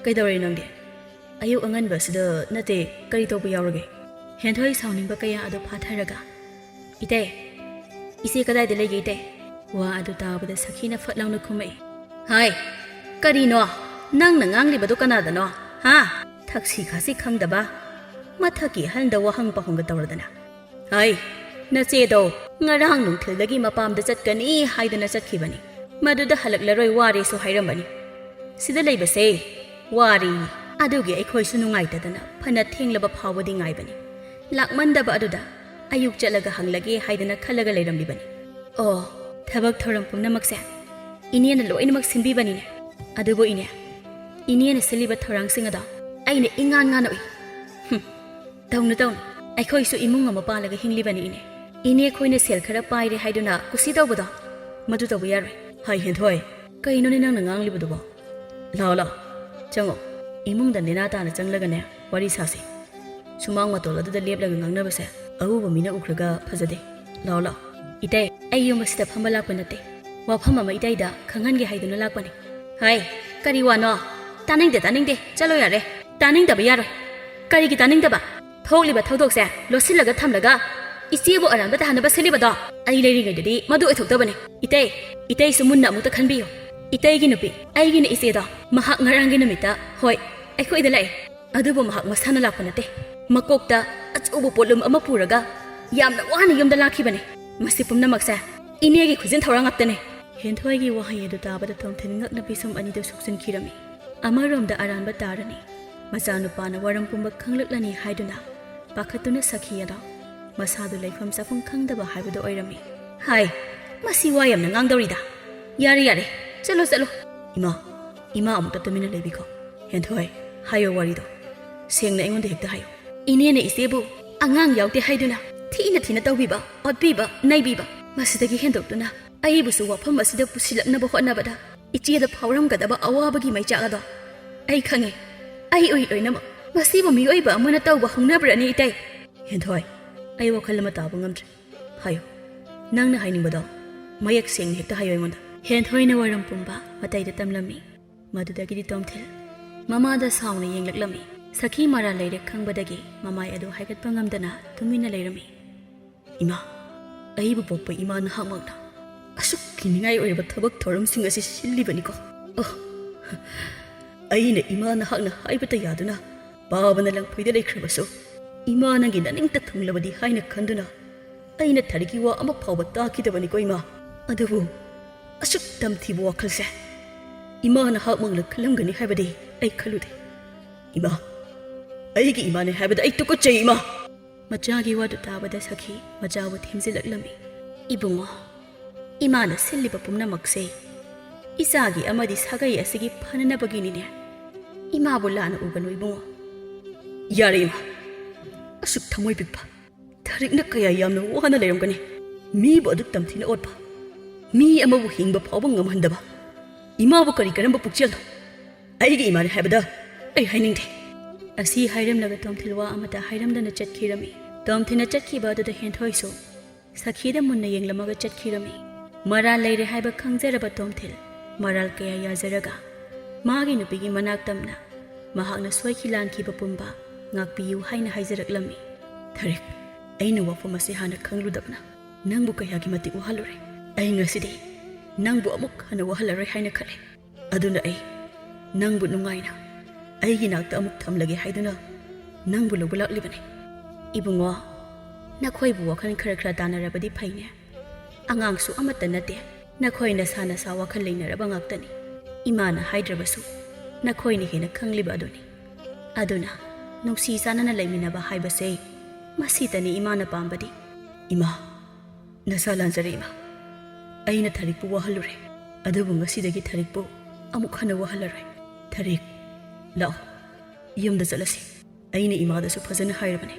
ꯀꯩꯗꯧꯔꯤ ꯅꯪꯗꯤ? ꯑꯌꯨꯛ ꯑꯉꯟꯕꯁꯤꯗ ꯅꯠꯇꯦ ꯀꯔꯤ ꯇꯧꯕ ꯌꯥꯎꯔꯒꯦ? ꯍꯦꯟꯊꯣꯏ ꯁꯥꯎꯅꯤꯡꯕ ꯀꯌꯥ ꯑꯗꯨ ꯐꯥꯊꯔꯒ ꯏꯇꯩ ꯏꯆꯦ ꯀꯗꯥꯏꯗ ꯂꯩꯒꯦ ꯏꯇꯩ? ꯋꯥ ꯑꯗꯨ ꯇꯥꯕꯗ ꯁꯈꯤꯅ ꯐꯠ ꯂꯥꯎꯅ ꯈꯨꯝꯃꯛꯏ꯫ ꯍꯥꯏ ꯀꯔꯤꯅꯣ ꯅꯪꯅ ꯉꯥꯡꯂꯤꯕꯗꯣ ꯀꯅꯥꯗꯅꯣ? ꯍꯥ ꯊꯛꯁꯤ ꯈꯥꯁꯤ ꯈꯪꯗꯕ ꯃꯊꯛꯀꯤ ꯑꯍꯜꯗ ꯋꯥꯍꯪ ꯄꯥꯎꯍꯪꯒ ꯇꯧꯔꯗꯅ꯫ ꯍꯥꯏ ꯅꯆꯦꯗꯣ ꯉꯔꯥꯡ ꯅꯨꯡꯊꯤꯜꯗꯒꯤ ꯃꯄꯥꯝꯗ ꯆꯠꯀꯅꯤ ꯍꯥꯏꯗꯅ ꯆꯠꯈꯤꯕꯅꯤ, ꯃꯗꯨꯗ ꯍꯜꯂꯛꯂꯔꯣꯏ ꯋꯥꯔꯦꯁꯨ ꯍꯥꯏꯔꯝꯕꯅꯤ꯫ ꯁꯤꯗ ꯂꯩꯕꯁꯦ ꯋꯥꯔꯤ, ꯑꯗꯨꯒꯤ ꯑꯩꯈꯣꯏꯁꯨ ꯅꯨꯡꯉꯥꯏꯇꯗꯅ ꯐꯅ ꯊꯦꯡꯂꯕ ꯐꯥꯎꯕꯗꯤ ꯉꯥꯏꯕꯅꯤ꯫ ꯂꯥꯛꯃꯟꯗꯕ ꯑꯗꯨꯗ ꯑꯌꯨꯛ ꯆꯠꯂꯒ ꯍꯪꯂꯒꯦ ꯍꯥꯏꯗꯅ ꯈꯜꯂꯒ ꯂꯩꯔꯝꯂꯤꯕꯅꯤ꯫ ꯑꯣ ꯊꯕꯛ ꯊꯧꯔꯝ ꯄꯨꯝꯅꯃꯛꯁꯦ ꯏꯅꯦꯅ ꯂꯣꯏꯅꯃꯛ ꯁꯤꯟꯕꯤꯕꯅꯤꯅꯦ꯫ ꯑꯗꯨꯕꯨ ꯏꯅꯦꯅ ꯁꯤꯜꯂꯤꯕ ꯊꯧꯔꯥꯡꯁꯤꯡ ꯑꯗꯣ ꯑꯩꯅ ꯏꯉꯥꯟ ꯉꯥꯟꯅ ꯎꯏ꯫ ꯇꯧꯅꯨ ꯑꯩꯈꯣꯏꯁꯨ ꯏꯃꯨꯡ ꯑꯃ ꯄꯥꯜꯂꯒ ꯍꯤꯡꯂꯤꯕꯅꯤ ꯏꯅꯦ ꯈꯣꯏꯅ ꯁꯦꯜ ꯈꯔ ꯄꯥꯏꯔꯦ ꯍꯥꯏꯗꯨꯅ ꯀꯨꯁꯤ ꯇꯧꯕꯗꯣ ꯃꯗꯨ ꯇꯧꯕ ꯌꯥꯔꯣꯏ꯫ ꯍꯥꯏ ꯍꯦꯟꯊꯣꯏ ꯀꯩꯅꯣꯅꯦ ꯅꯪꯅ ꯉꯥꯡꯂꯤꯕꯗꯨꯕꯣ? ꯂꯥꯛꯑꯣ ꯆꯪꯉꯣ, ꯏꯃꯨꯡꯗ ꯅꯦꯅꯥ ꯇꯥꯅ ꯆꯪꯂꯒꯅꯦ ꯋꯥꯔꯤ ꯁꯥꯁꯤ꯫ ꯁꯨꯃꯥꯡ ꯃꯇꯣꯜ ꯑꯗꯨꯗ ꯂꯦꯞꯂꯒ ꯉꯥꯡꯅꯕꯁꯦ ꯑꯎꯕ ꯃꯤꯅ ꯎꯈ꯭ꯔꯒ ꯐꯖꯗꯦ꯫ ꯂꯥꯛꯑꯣ ꯏꯇꯩ ꯑꯩ ꯌꯨꯝ ꯑꯁꯤꯗ ꯐꯝꯕ ꯂꯥꯛꯄ ꯅꯠꯇꯦ, ꯋꯥꯐꯝ ꯑꯃ ꯏꯇꯩꯗ ꯈꯪꯍꯟꯒꯦ ꯍꯥꯏꯗꯨꯅ ꯂꯥꯛꯄꯅꯤ꯫ ꯍꯥꯏ ꯀꯔꯤ ꯋꯥꯅꯣ? ꯇꯥꯅꯤꯡꯗꯦ ꯆꯠꯂꯣ ꯌꯥꯔꯦ꯫ ꯇꯥꯅꯤꯡꯗꯕ ꯌꯥꯔꯣꯏ꯫ ꯀꯔꯤꯒꯤ ꯇꯥꯅꯤꯡꯗꯕ? ꯊꯣꯛꯂꯤꯕ ꯊꯧꯗꯣꯛꯁꯦ ꯂꯣꯠꯁꯤꯜꯂꯒ ꯊꯝꯂꯒ ꯏꯆꯦꯕꯨ ꯑꯔꯥꯟꯕ ꯇꯥꯍꯟꯅꯕ ꯁꯤꯜꯂꯤꯕꯗꯣ ꯑꯩ ꯂꯩꯔꯤꯉꯩꯗꯗꯤ ꯃꯗꯨ ꯑꯣꯏꯊꯣꯛꯇꯕꯅꯤ꯫ ꯏꯇꯩꯁꯨ ꯃꯨꯟꯅ ꯑꯃꯨꯛꯇ ꯈꯟꯕꯤꯌꯨ꯫ ꯏꯇꯩꯒꯤ ꯅꯨꯄꯤ ꯑꯩꯒꯤꯅ ꯏꯆꯦꯗꯣ ꯃꯍꯥꯛ ꯉꯔꯥꯡꯒꯤ ꯅꯨꯃꯤꯠꯇ ꯍꯣꯏ ꯑꯩꯈꯣꯏꯗ ꯂꯥꯛꯑꯦ, ꯑꯗꯨꯕꯨ ꯃꯍꯥꯛ ꯃꯁꯥꯅ ꯂꯥꯛꯄ ꯅꯠꯇꯦ, ꯃꯀꯣꯛꯇ ꯑꯆꯧꯕ ꯄꯣꯠꯂꯨꯝ ꯑꯃ ꯄꯨꯔꯒ ꯌꯥꯝꯅ ꯋꯥꯅ ꯌꯨꯝꯗ ꯂꯥꯛꯈꯤꯕꯅꯤ꯫ ꯃꯁꯤ ꯄꯨꯝꯅꯃꯛꯁꯦ ꯏꯅꯦꯒꯤ ꯈꯨꯖꯤꯟ ꯊꯧꯔꯥꯡ ꯉꯥꯛꯇꯅꯤ꯫ ꯍꯦꯟꯊꯣꯏꯒꯤ ꯋꯥꯍꯩ ꯑꯗꯨ ꯇꯥꯕꯗ ꯇꯣꯝꯊꯤꯜ ꯉꯛꯅ ꯄꯤꯁꯨꯝ ꯑꯅꯤꯗꯨ ꯁꯨꯛꯆꯤꯟꯈꯤꯔꯝꯃꯤ꯫ ꯑꯃꯔꯣꯝꯗ ꯑꯔꯥꯟꯕ ꯇꯥꯔꯅꯤ, ꯃꯆꯥꯅꯨꯄꯥꯅ ꯋꯥꯔꯝ ꯄꯨꯝꯕ ꯈꯪꯂꯛꯂꯅꯤ ꯍꯥꯏꯗꯨꯅ ꯄꯥꯈꯠꯇꯨꯅ ꯁꯈꯤ ꯑꯗꯣ ꯃꯁꯥꯗꯨ ꯂꯩꯐꯝ ꯆꯥꯐꯝ ꯈꯪꯗꯕ ꯍꯥꯏꯕꯗꯨ ꯑꯣꯏꯔꯝꯃꯤ꯫ ꯍꯥꯏ ꯃꯁꯤ ꯋꯥ ꯌꯥꯝꯅ ꯉꯥꯡꯗꯧꯔꯤꯗ꯫ ꯌꯥꯔꯦ ꯆꯠꯂꯣ꯫ ꯏꯃꯥ ꯑꯃꯨꯛꯇ ꯇꯨꯃꯤꯟꯅ ꯂꯩꯕꯤꯈꯣ꯫ ꯍꯦꯟꯊꯣꯏ ꯍꯥꯏꯌꯣ ꯋꯥꯔꯤꯗꯣ ꯁꯦꯡꯅ ꯑꯩꯉꯣꯟꯗ ꯍꯦꯛꯇ ꯍꯥꯏꯌꯣ꯫ ꯏꯅꯦꯅ ꯏꯆꯦꯕꯨ ꯑꯉꯥꯡ ꯌꯥꯎꯗꯦ ꯍꯥꯏꯗꯨꯅ ꯊꯤꯅ ꯇꯧꯕꯤꯕ, ꯑꯣꯠꯄꯤꯕ, ꯅꯩꯕꯤꯕ, ꯃꯁꯤꯗꯒꯤ ꯍꯦꯟꯗꯣꯛꯇꯨꯅ ꯑꯩꯕꯨꯁꯨ ꯋꯥꯐꯝ ꯑꯁꯤꯗ ꯄꯨꯁꯤꯜꯂꯛꯅꯕ ꯍꯣꯠꯅꯕꯗ ꯏꯆꯦꯗ ꯐꯥꯎꯔꯝꯒꯗꯕ ꯑꯋꯥꯕꯒꯤ ꯃꯩꯆꯥꯛ ꯑꯗꯣ ꯑꯩ ꯈꯪꯉꯦ, ꯑꯩ ꯎꯏ ꯂꯣꯏꯅꯃꯛ꯫ ꯃꯁꯤꯕꯨ ꯃꯤꯑꯣꯏꯕ ꯑꯃꯅ ꯇꯧꯕ ꯍꯧꯅꯕ꯭ꯔꯅꯤ ꯏꯇꯩ? ꯍꯦꯟꯊꯣꯏ ꯑꯩ ꯋꯥꯈꯜ ꯑꯃ ꯇꯥꯕ ꯉꯝꯗ꯭ꯔꯦ, ꯍꯥꯏꯌꯣ ꯅꯪꯅ ꯍꯥꯏꯅꯤꯡꯕꯗꯣ ꯃꯌꯦꯛ ꯁꯦꯡꯅ ꯍꯦꯛꯇ ꯍꯥꯏꯌꯣ ꯑꯩꯉꯣꯟꯗ꯫ ꯍꯦꯟꯊꯣꯏꯅ ꯋꯥꯔꯝ ꯄꯨꯝꯕ ꯃꯇꯩꯗ ꯇꯝꯂꯝꯃꯤ꯫ ꯃꯗꯨꯗꯒꯤꯗꯤ ꯇꯣꯝꯊꯤꯜ ꯃꯃꯥꯗ ꯁꯥꯎꯅ ꯌꯦꯡꯂꯛꯂꯝꯃꯤ꯫ ꯁꯈꯤ ꯃꯔꯥꯜ ꯂꯩꯔꯦ ꯈꯪꯕꯗꯒꯤ ꯃꯃꯥꯏ ꯑꯗꯨ ꯍꯥꯏꯒꯠꯄ ꯉꯝꯗꯅ ꯇꯨꯃꯤꯟꯅ ꯂꯩꯔꯝꯃꯤ꯫ ꯏꯃꯥ ꯑꯩꯕꯨ ꯄꯣꯛꯄ ꯏꯃꯥ ꯅꯍꯥꯛꯃꯛꯅ ꯑꯁꯨꯛ ꯀꯤꯅꯤꯡꯉꯥꯏ ꯑꯣꯏꯔꯕ ꯊꯕꯛ ꯊꯧꯔꯝꯁꯤꯡ ꯑꯁꯤ ꯁꯤꯜꯂꯤꯕꯅꯤꯀꯣ꯫ ꯑꯩꯅ ꯏꯃꯥ ꯅꯍꯥꯛꯅ ꯍꯥꯏꯕꯇ ꯌꯥꯗꯨꯅ ꯄꯥꯕꯅ ꯂꯪꯐꯩꯗ ꯂꯩꯈ꯭ꯔꯕꯁꯨ ꯏꯃꯥ ꯅꯪꯒꯤ ꯅꯅꯤꯡꯇ ꯊꯨꯡꯂꯕꯗꯤ ꯍꯥꯏꯅ ꯈꯟꯗꯨꯅ ꯑꯩꯅ ꯊꯔꯤꯛꯀꯤ ꯋꯥ ꯑꯃ ꯐꯥꯎꯕ ꯇꯥꯈꯤꯗꯕꯅꯤꯀꯣ ꯏꯃꯥ꯫ ꯑꯗꯨꯕꯨ ꯑꯁꯨꯛ ꯇꯝꯊꯤꯕ ꯋꯥꯈꯜꯁꯦ ꯏꯃꯥ ꯅꯍꯥꯛꯃꯛꯅ ꯈꯜꯂꯝꯒꯅꯤ ꯍꯥꯏꯕꯗꯤ ꯑꯩ ꯈꯜꯂꯨꯗꯦ꯫ ꯏꯃꯥ ꯑꯩꯒꯤ ꯏꯃꯥꯅꯦ ꯍꯥꯏꯕꯗ ꯑꯩ ꯇꯨꯀꯠꯆꯩ ꯏꯃꯥ꯫ ꯃꯆꯥꯒꯤ ꯋꯥꯗꯨ ꯇꯥꯕꯗ ꯁꯈꯤ ꯃꯆꯥꯕꯨ ꯊꯦꯝꯖꯤꯜꯂꯛꯂꯝꯃꯤ꯫ ꯏꯕꯨꯡꯉꯣ ꯏꯃꯥꯅ ꯁꯤꯜꯂꯤꯕ ꯄꯨꯝꯅꯃꯛꯁꯦ ꯏꯆꯥꯒꯤ ꯑꯃꯗꯤ ꯁꯥꯒꯩ ꯑꯁꯤꯒꯤ ꯐꯅꯅꯕꯒꯤꯅꯤꯅꯦ꯫ ꯏꯃꯥꯕꯨ ꯂꯥꯟꯅ ꯎꯒꯅꯨ ꯏꯕꯨꯡꯉꯣ꯫ ꯌꯥꯔꯦ ꯏꯃꯥ, ꯑꯁꯨꯛ ꯊꯃꯣꯏ ꯄꯤꯛꯄ ꯊꯔꯤꯛꯅ ꯀꯌꯥ ꯌꯥꯝꯅ ꯋꯥꯅ ꯂꯩꯔꯝꯒꯅꯤ꯫ ꯃꯤꯕꯨ ꯑꯗꯨꯛ ꯇꯝꯊꯤꯅ ꯑꯣꯠꯄ, ꯃꯤ ꯑꯃꯕꯨ ꯍꯤꯡꯕ ꯐꯥꯎꯕ ꯉꯝꯍꯟꯗꯕ ꯏꯃꯥꯕꯨ ꯀꯔꯝꯕ ꯄꯨꯛꯆꯦꯜꯅꯣ? ꯑꯩꯒꯤ ꯏꯃꯥꯅꯦ ꯍꯥꯏꯕꯗ ꯑꯩ ꯍꯥꯏꯅꯤꯡꯗꯦ꯫ ꯑꯁꯤ ꯍꯥꯏꯔꯝꯂꯒ ꯇꯣꯝꯊꯤꯜ ꯋꯥ ꯑꯃꯇ ꯍꯥꯏꯔꯝꯗꯅ ꯆꯠꯈꯤꯔꯝꯃꯤ꯫ ꯇꯣꯝꯊꯤꯜꯅ ꯆꯠꯈꯤꯕ ꯑꯗꯨꯗ ꯍꯦꯟꯊꯣꯏꯁꯨ ꯁꯈꯤꯗ ꯃꯨꯟꯅ ꯌꯦꯡꯂꯝꯃꯒ ꯆꯠꯈꯤꯔꯝꯃꯤ꯫ ꯃꯔꯥꯜ ꯂꯩꯔꯦ ꯍꯥꯏꯕ ꯈꯪꯖꯔꯕ ꯇꯣꯝꯊꯤꯜ ꯃꯔꯥꯜ ꯀꯌꯥ ꯌꯥꯖꯔꯒ ꯃꯥꯒꯤ ꯅꯨꯄꯤꯒꯤ ꯃꯅꯥꯛ ꯇꯝꯅ ꯃꯍꯥꯛꯅ ꯁꯣꯏꯈꯤ ꯂꯥꯟꯈꯤꯕ ꯄꯨꯝꯕ ꯉꯥꯛꯄꯤꯌꯨ ꯍꯥꯏꯅ ꯍꯥꯏꯖꯔꯛꯂꯝꯃꯤ꯫ ꯊꯔꯤꯛ ꯑꯩꯅ ꯋꯥꯐꯝ ꯑꯁꯤ ꯍꯥꯟꯅ ꯈꯪꯂꯨꯗꯕꯅ ꯅꯪꯕꯨ ꯀꯌꯥꯒꯤ ꯃꯇꯤꯛ ꯋꯥꯍꯜꯂꯨꯔꯦ꯫ ꯑꯩ ꯉꯁꯤꯗꯤ ꯅꯪꯕꯨ ꯑꯃꯨꯛ ꯍꯟꯅ ꯋꯥꯍꯜꯂꯔꯣꯏ ꯍꯥꯏꯅ ꯈꯜꯂꯦ꯫ ꯑꯗꯨꯅ ꯑꯩ ꯅꯪꯕꯨ ꯅꯨꯡꯉꯥꯏꯅ ꯑꯩꯒꯤ ꯅꯥꯛꯇ ꯑꯃꯨꯛ ꯊꯝꯂꯒꯦ ꯍꯥꯏꯗꯨꯅ ꯅꯪꯕꯨ ꯂꯧꯕ ꯂꯥꯛꯂꯤꯕꯅꯤ꯫ ꯏꯕꯨꯡꯉꯣ ꯅꯈꯣꯏꯕꯨ ꯋꯥꯈꯜ ꯈꯔ ꯇꯥꯟꯅꯔꯕꯗꯤ ꯐꯩꯅꯦ꯫ ꯑꯉꯥꯡꯁꯨ ꯑꯃꯠꯇ ꯅꯠꯇꯦ, ꯅꯈꯣꯏ ꯅꯁꯥ ꯋꯥꯈꯜ ꯂꯩꯅꯔꯕ ꯉꯥꯛꯇꯅꯤ꯫ ꯏꯃꯥꯅ ꯍꯥꯏꯗ꯭ꯔꯕꯁꯨ ꯅꯈꯣꯏꯅ ꯍꯦꯟꯅ ꯈꯪꯂꯤꯕ ꯑꯗꯨꯅꯤ꯫ ꯑꯗꯨꯅ ꯅꯨꯡꯁꯤ ꯆꯥꯟꯅꯅ ꯂꯩꯃꯤꯟꯅꯕ ꯍꯥꯏꯕꯁꯦ ꯃꯁꯤꯇꯅꯤ ꯏꯃꯥꯅ ꯄꯥꯝꯕꯗꯤ꯫ ꯏꯃꯥ ꯅꯁꯥ ꯂꯥꯟꯖꯔꯦ ꯏꯃꯥ, ꯑꯩꯅ ꯊꯔꯤꯛꯄꯨ ꯋꯥꯍꯜꯂꯨꯔꯦ, ꯑꯗꯨꯕꯨ ꯉꯁꯤꯗꯒꯤ ꯊꯔꯤꯛꯄꯨ ꯑꯃꯨꯛ ꯍꯟꯅ ꯋꯥꯍꯜꯂꯔꯣꯏ꯫ ꯊꯔꯤꯛ ꯂꯥꯛꯑꯣ ꯌꯨꯝꯗ ꯆꯠꯂꯁꯤ꯫ ꯑꯩꯅ ꯏꯃꯥꯗꯁꯨ ꯐꯖꯅ ꯍꯥꯏꯔꯕꯅꯤ꯫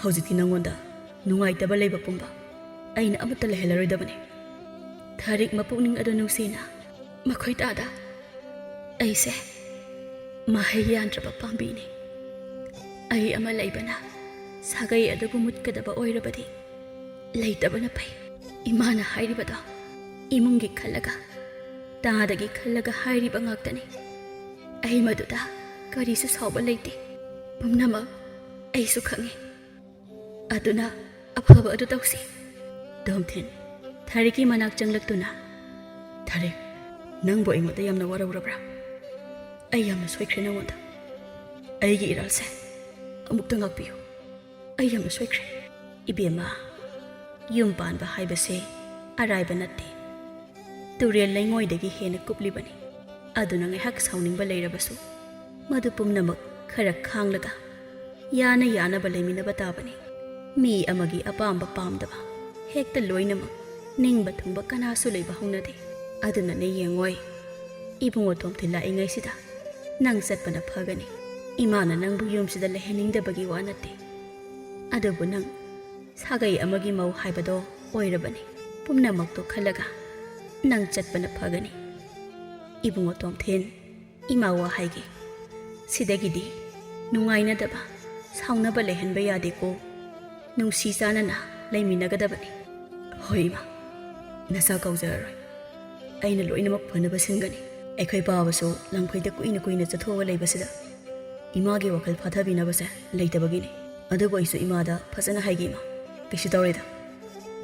ꯍꯧꯖꯤꯛꯇꯤ ꯅꯪꯉꯣꯟꯗ ꯅꯨꯡꯉꯥꯏꯇꯕ ꯂꯩꯕ ꯄꯨꯝꯕ ꯑꯩꯅ ꯑꯃꯠꯇ ꯂꯩꯍꯜꯂꯔꯣꯏꯗꯕꯅꯤ꯫ ꯊꯔꯤꯛ ꯃꯄꯨꯛꯅꯤꯡ ꯑꯗꯨ ꯅꯨꯡꯁꯤꯅ ꯃꯈꯣꯏꯇꯥꯗ ꯑꯩꯁꯦ ꯃꯍꯩ ꯌꯥꯟꯗ꯭ꯔꯕ ꯄꯥꯝꯕꯤꯅꯤ꯫ ꯑꯩ ꯑꯃ ꯂꯩꯕꯅ ꯁꯥꯒꯩ ꯑꯗꯨꯕꯨ ꯃꯨꯠꯀꯗꯕ ꯑꯣꯏꯔꯕꯗꯤ ꯂꯩꯇꯕꯅ ꯐꯩ ꯏꯃꯥꯅ ꯍꯥꯏꯔꯤꯕꯗꯣ ꯏꯃꯨꯡꯒꯤ ꯈꯜꯂꯒ ꯇꯥꯗꯒꯤ ꯈꯜꯂꯒ ꯍꯥꯏꯔꯤꯕ ꯉꯥꯛꯇꯅꯤ ꯑꯩ ꯃꯗꯨꯗ ꯀꯔꯤꯁꯨ ꯁꯥꯎꯕ ꯂꯩꯇꯦ ꯄꯨꯝꯅꯃꯛ ꯑꯩꯁꯨ ꯈꯪꯉꯤ ꯑꯗꯨꯅ ꯑꯐꯕ ꯑꯗꯨ ꯇꯧꯁꯤ ꯗꯣꯝꯊꯤꯟ ꯊꯥꯔꯤꯛꯀꯤ ꯃꯅꯥꯛ ꯆꯪꯂꯛꯇꯨꯅ ꯊꯥꯔꯤꯛ ꯅꯪꯕꯨ ꯑꯩꯉꯣꯟꯗ ꯌꯥꯝꯅ ꯋꯥꯔꯧꯔꯕ꯭ꯔꯥ ꯑꯩ ꯌꯥꯝꯅ ꯁꯣꯏꯈ꯭ꯔꯦ ꯅꯉꯣꯟꯗ ꯑꯩꯒꯤ ꯏꯔꯥꯜꯁꯦ ꯑꯃꯨꯛꯇ ꯉꯥꯛꯄꯤꯌꯨ ꯑꯩ ꯌꯥꯝꯅ ꯁꯣꯏꯈ꯭ꯔꯦ ꯏꯕꯦꯝꯃ ꯌꯨꯝ ꯄꯥꯟꯕ ꯍꯥꯏꯕꯁꯦ ꯑꯔꯥꯏꯕ ꯅꯠꯇꯦ ꯇꯨꯔꯦꯜ ꯂꯩꯉꯣꯏꯗꯒꯤ ꯍꯦꯟꯅ ꯀꯨꯞꯂꯤꯕꯅꯤ ꯑꯗꯨꯅ ꯉꯥꯏꯍꯥꯛ ꯁꯥꯎꯅꯤꯡꯕ ꯂꯩꯔꯕꯁꯨ ꯃꯗꯨ ꯄꯨꯝꯅꯃꯛ ꯈꯔ ꯈꯥꯡꯂꯒ ꯌꯥꯅ ꯌꯥꯅꯕ ꯂꯩꯃꯤꯟꯅꯕ ꯇꯥꯕꯅꯤ ꯃꯤ ꯑꯃꯒꯤ ꯑꯄꯥꯝꯕ ꯄꯥꯝꯗꯕ ꯍꯦꯛꯇ ꯂꯣꯏꯅꯃꯛ ꯅꯤꯡꯕ ꯊꯨꯡꯕ ꯀꯅꯥꯁꯨ ꯂꯩꯕ ꯍꯧꯅꯗꯦ ꯑꯗꯨꯅꯅꯦ ꯌꯦꯡꯉꯣꯏ ꯏꯕꯨꯡꯉꯣ ꯇꯣꯝꯊꯤꯟ ꯂꯥꯛꯏꯉꯩꯁꯤꯗ ꯅꯪ ꯆꯠꯄꯅ ꯐꯒꯅꯤ ꯏꯃꯥꯅ ꯅꯪꯕꯨ ꯌꯨꯝꯁꯤꯗ ꯂꯩꯍꯟꯅꯤꯡꯗꯕꯒꯤ ꯋꯥ ꯅꯠꯇꯦ ꯑꯗꯨꯕꯨ ꯅꯪ ꯁꯥꯒꯩ ꯑꯃꯒꯤ ꯃꯧ ꯍꯥꯏꯕꯗꯣ ꯑꯣꯏꯔꯕꯅꯤ ꯄꯨꯝꯅꯃꯛꯇꯣ ꯈꯜꯂꯒ ꯅꯪ ꯆꯠꯄꯅ ꯐꯒꯅꯤ ꯏꯕꯨꯡꯉꯣ ꯇꯣꯝꯊꯤꯟ ꯏꯃꯥ ꯋꯥ ꯍꯥꯏꯒꯦ ꯁꯤꯗꯒꯤꯗꯤ ꯅꯨꯡꯉꯥꯏꯅꯗꯕ ꯁꯥꯎꯅꯕ ꯂꯩꯍꯟꯕ ꯌꯥꯗꯦꯀꯣ ꯅꯨꯡꯁꯤ ꯆꯥꯟꯅꯅ ꯂꯩꯃꯤꯟꯅꯒꯗꯕꯅꯤ ꯍꯣꯏ ꯏꯃꯥ ꯅꯆꯥ ꯀꯧꯖꯔꯔꯣꯏ ꯑꯩꯅ ꯂꯣꯏꯅꯃꯛ ꯐꯅꯕ ꯁꯤꯟꯒꯅꯤ ꯑꯩꯈꯣꯏ ꯄꯥꯕꯁꯨ ꯂꯝꯈꯩꯗ ꯀꯨꯏꯅ ꯆꯠꯊꯣꯛꯑꯒ ꯂꯩꯕꯁꯤꯗ ꯏꯃꯥꯒꯤ ꯋꯥꯈꯜ ꯐꯥꯊꯕꯤꯅꯕꯁꯦ ꯂꯩꯇꯕꯒꯤꯅꯤ ꯑꯗꯨꯕꯨ ꯑꯩꯁꯨ ꯏꯃꯥꯗ ꯐꯖꯅ ꯍꯥꯏꯒꯦ ꯏꯃꯥ ꯀꯩꯁꯨ ꯇꯧꯔꯣꯏꯗ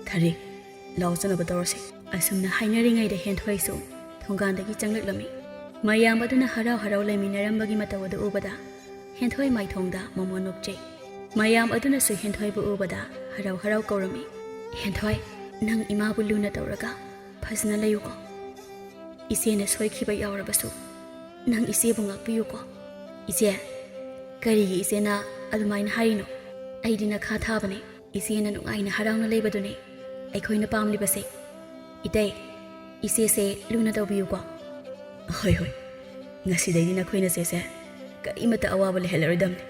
ꯊꯥꯔꯤꯛ ꯂꯥꯎ ꯆꯠꯅꯕ ꯇꯧꯔꯁꯤ ꯑꯁꯨꯝꯅ ꯍꯥꯏꯅꯔꯤꯉꯩꯗ ꯍꯦꯟꯊꯣꯏꯁꯨ ꯊꯣꯡꯒꯥꯟꯗꯒꯤ ꯆꯪꯂꯛꯂꯝꯃꯤ ꯃꯌꯥꯝ ꯑꯗꯨꯅ ꯍꯔꯥꯎ ꯍꯔꯥꯎ ꯂꯩꯃꯤꯟꯅꯔꯝꯕꯒꯤ ꯃꯇꯧ ꯑꯗꯨ ꯎꯕꯗ ꯍꯦꯟꯊꯣꯏ ꯃꯥꯏꯊꯣꯡꯗ ꯃꯃꯣꯟ ꯅꯣꯛꯆꯩ ꯃꯌꯥꯝ ꯑꯗꯨꯅꯁꯨ ꯍꯦꯟꯊꯣꯏꯕꯨ ꯎꯕꯗ ꯍꯔꯥꯎ ꯍꯔꯥꯎ ꯀꯧꯔꯝꯃꯤ ꯍꯦꯟꯊꯣꯏ ꯅꯪ ꯏꯃꯥꯕꯨ ꯂꯨꯅ ꯇꯧꯔꯒ ꯐꯖꯅ ꯂꯩꯌꯨꯀꯣ ꯏꯆꯦꯅ ꯁꯣꯏꯈꯤꯕ ꯌꯥꯎꯔꯕꯁꯨ ꯅꯪ ꯏꯆꯦꯕꯨ ꯉꯥꯛꯄꯤꯌꯨꯀꯣ ꯏꯆꯦ ꯀꯔꯤꯒꯤ ꯏꯆꯦꯅ ꯑꯗꯨꯃꯥꯏꯅ ꯍꯥꯏꯔꯤꯅꯣ ꯑꯩꯗꯤ ꯅꯈꯥ ꯊꯥꯕꯅꯦ ꯏꯆꯦꯅ ꯅꯨꯡꯉꯥꯏꯅ ꯍꯔꯥꯎꯅ ꯂꯩꯕꯗꯨꯅꯦ ꯑꯩꯈꯣꯏꯅ ꯄꯥꯝꯂꯤꯕꯁꯦ ꯏꯇꯩ ꯏꯆꯦꯁꯦ ꯂꯨꯅ ꯇꯧꯕꯤꯌꯨꯀꯣ ꯍꯣꯏ ꯍꯣꯏ ꯉꯁꯤꯗꯩꯗꯤ ꯅꯈꯣꯏꯅ ꯆꯦꯁꯦ ꯀꯔꯤꯃꯠꯇ ꯑꯋꯥꯕ ꯂꯩꯍꯜꯂꯔꯣꯏꯗꯕꯅꯤ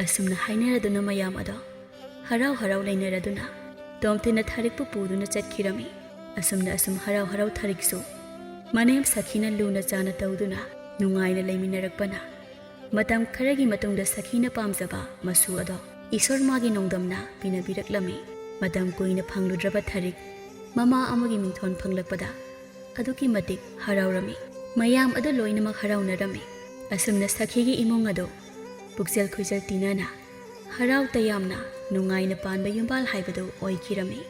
ꯑꯁꯨꯝꯅ ꯍꯥꯏꯅꯔꯗꯨꯅ ꯃꯌꯥꯝ ꯑꯗꯣ ꯍꯔꯥꯎ ꯍꯔꯥꯎ ꯂꯩꯅꯔꯗꯨꯅ ꯇꯣꯝꯊꯤꯟꯅ ꯊꯥꯔꯤꯛꯄꯨ ꯄꯨꯗꯨꯅ ꯆꯠꯈꯤꯔꯝꯃꯤ ꯑꯁꯨꯝꯅ ꯍꯔꯥꯎ ꯍꯔꯥꯎ ꯊꯥꯔꯤꯛꯁꯨ ꯃꯅꯦꯝ ꯁꯈꯤꯅ ꯂꯨꯅ ꯆꯥꯅ ꯇꯧꯗꯨꯅ ꯅꯨꯡꯉꯥꯏꯅ ꯂꯩꯃꯤꯟꯅꯔꯛꯄꯅ ꯃꯇꯝ ꯈꯔꯒꯤ ꯃꯇꯨꯡꯗ ꯁꯈꯤꯅ ꯄꯥꯝꯖꯕ ꯃꯁꯨ ꯑꯗꯣ ꯏꯁꯣꯔ ꯃꯥꯒꯤ ꯅꯣꯡꯗꯝꯅ ꯄꯤꯅꯕꯤꯔꯛꯂꯝꯃꯤ ꯃꯇꯝ ꯀꯨꯏꯅ ꯐꯪꯂꯨꯗ꯭ꯔꯕ ꯊꯥꯔꯤꯛ ꯃꯃꯥ ꯑꯃꯒꯤ ꯃꯤꯡꯊꯣꯟ ꯐꯪꯂꯛꯄꯗ ꯑꯗꯨꯛꯀꯤ ꯃꯇꯤꯛ ꯍꯔꯥꯎꯔꯝꯃꯤ ꯃꯌꯥꯝ ꯑꯗꯨ ꯂꯣꯏꯅꯃꯛ ꯍꯔꯥꯎꯅꯔꯝꯃꯤ ꯑꯁꯨꯝꯅ ꯁꯈꯤꯒꯤ ꯏꯃꯨꯡ ꯑꯗꯨ ꯄꯨꯛꯆꯦꯜ ꯈꯣꯏꯖꯦꯜ ꯇꯤꯟꯅꯅ ꯍꯔꯥꯎ ꯇꯌꯥꯝꯅ ꯅꯨꯡꯉꯥꯏꯅ ꯄꯥꯟꯕ ꯌꯨꯝꯕꯥꯜ ꯍꯥꯏꯕꯗꯨ ꯑꯣꯏꯈꯤꯔꯝꯃꯤ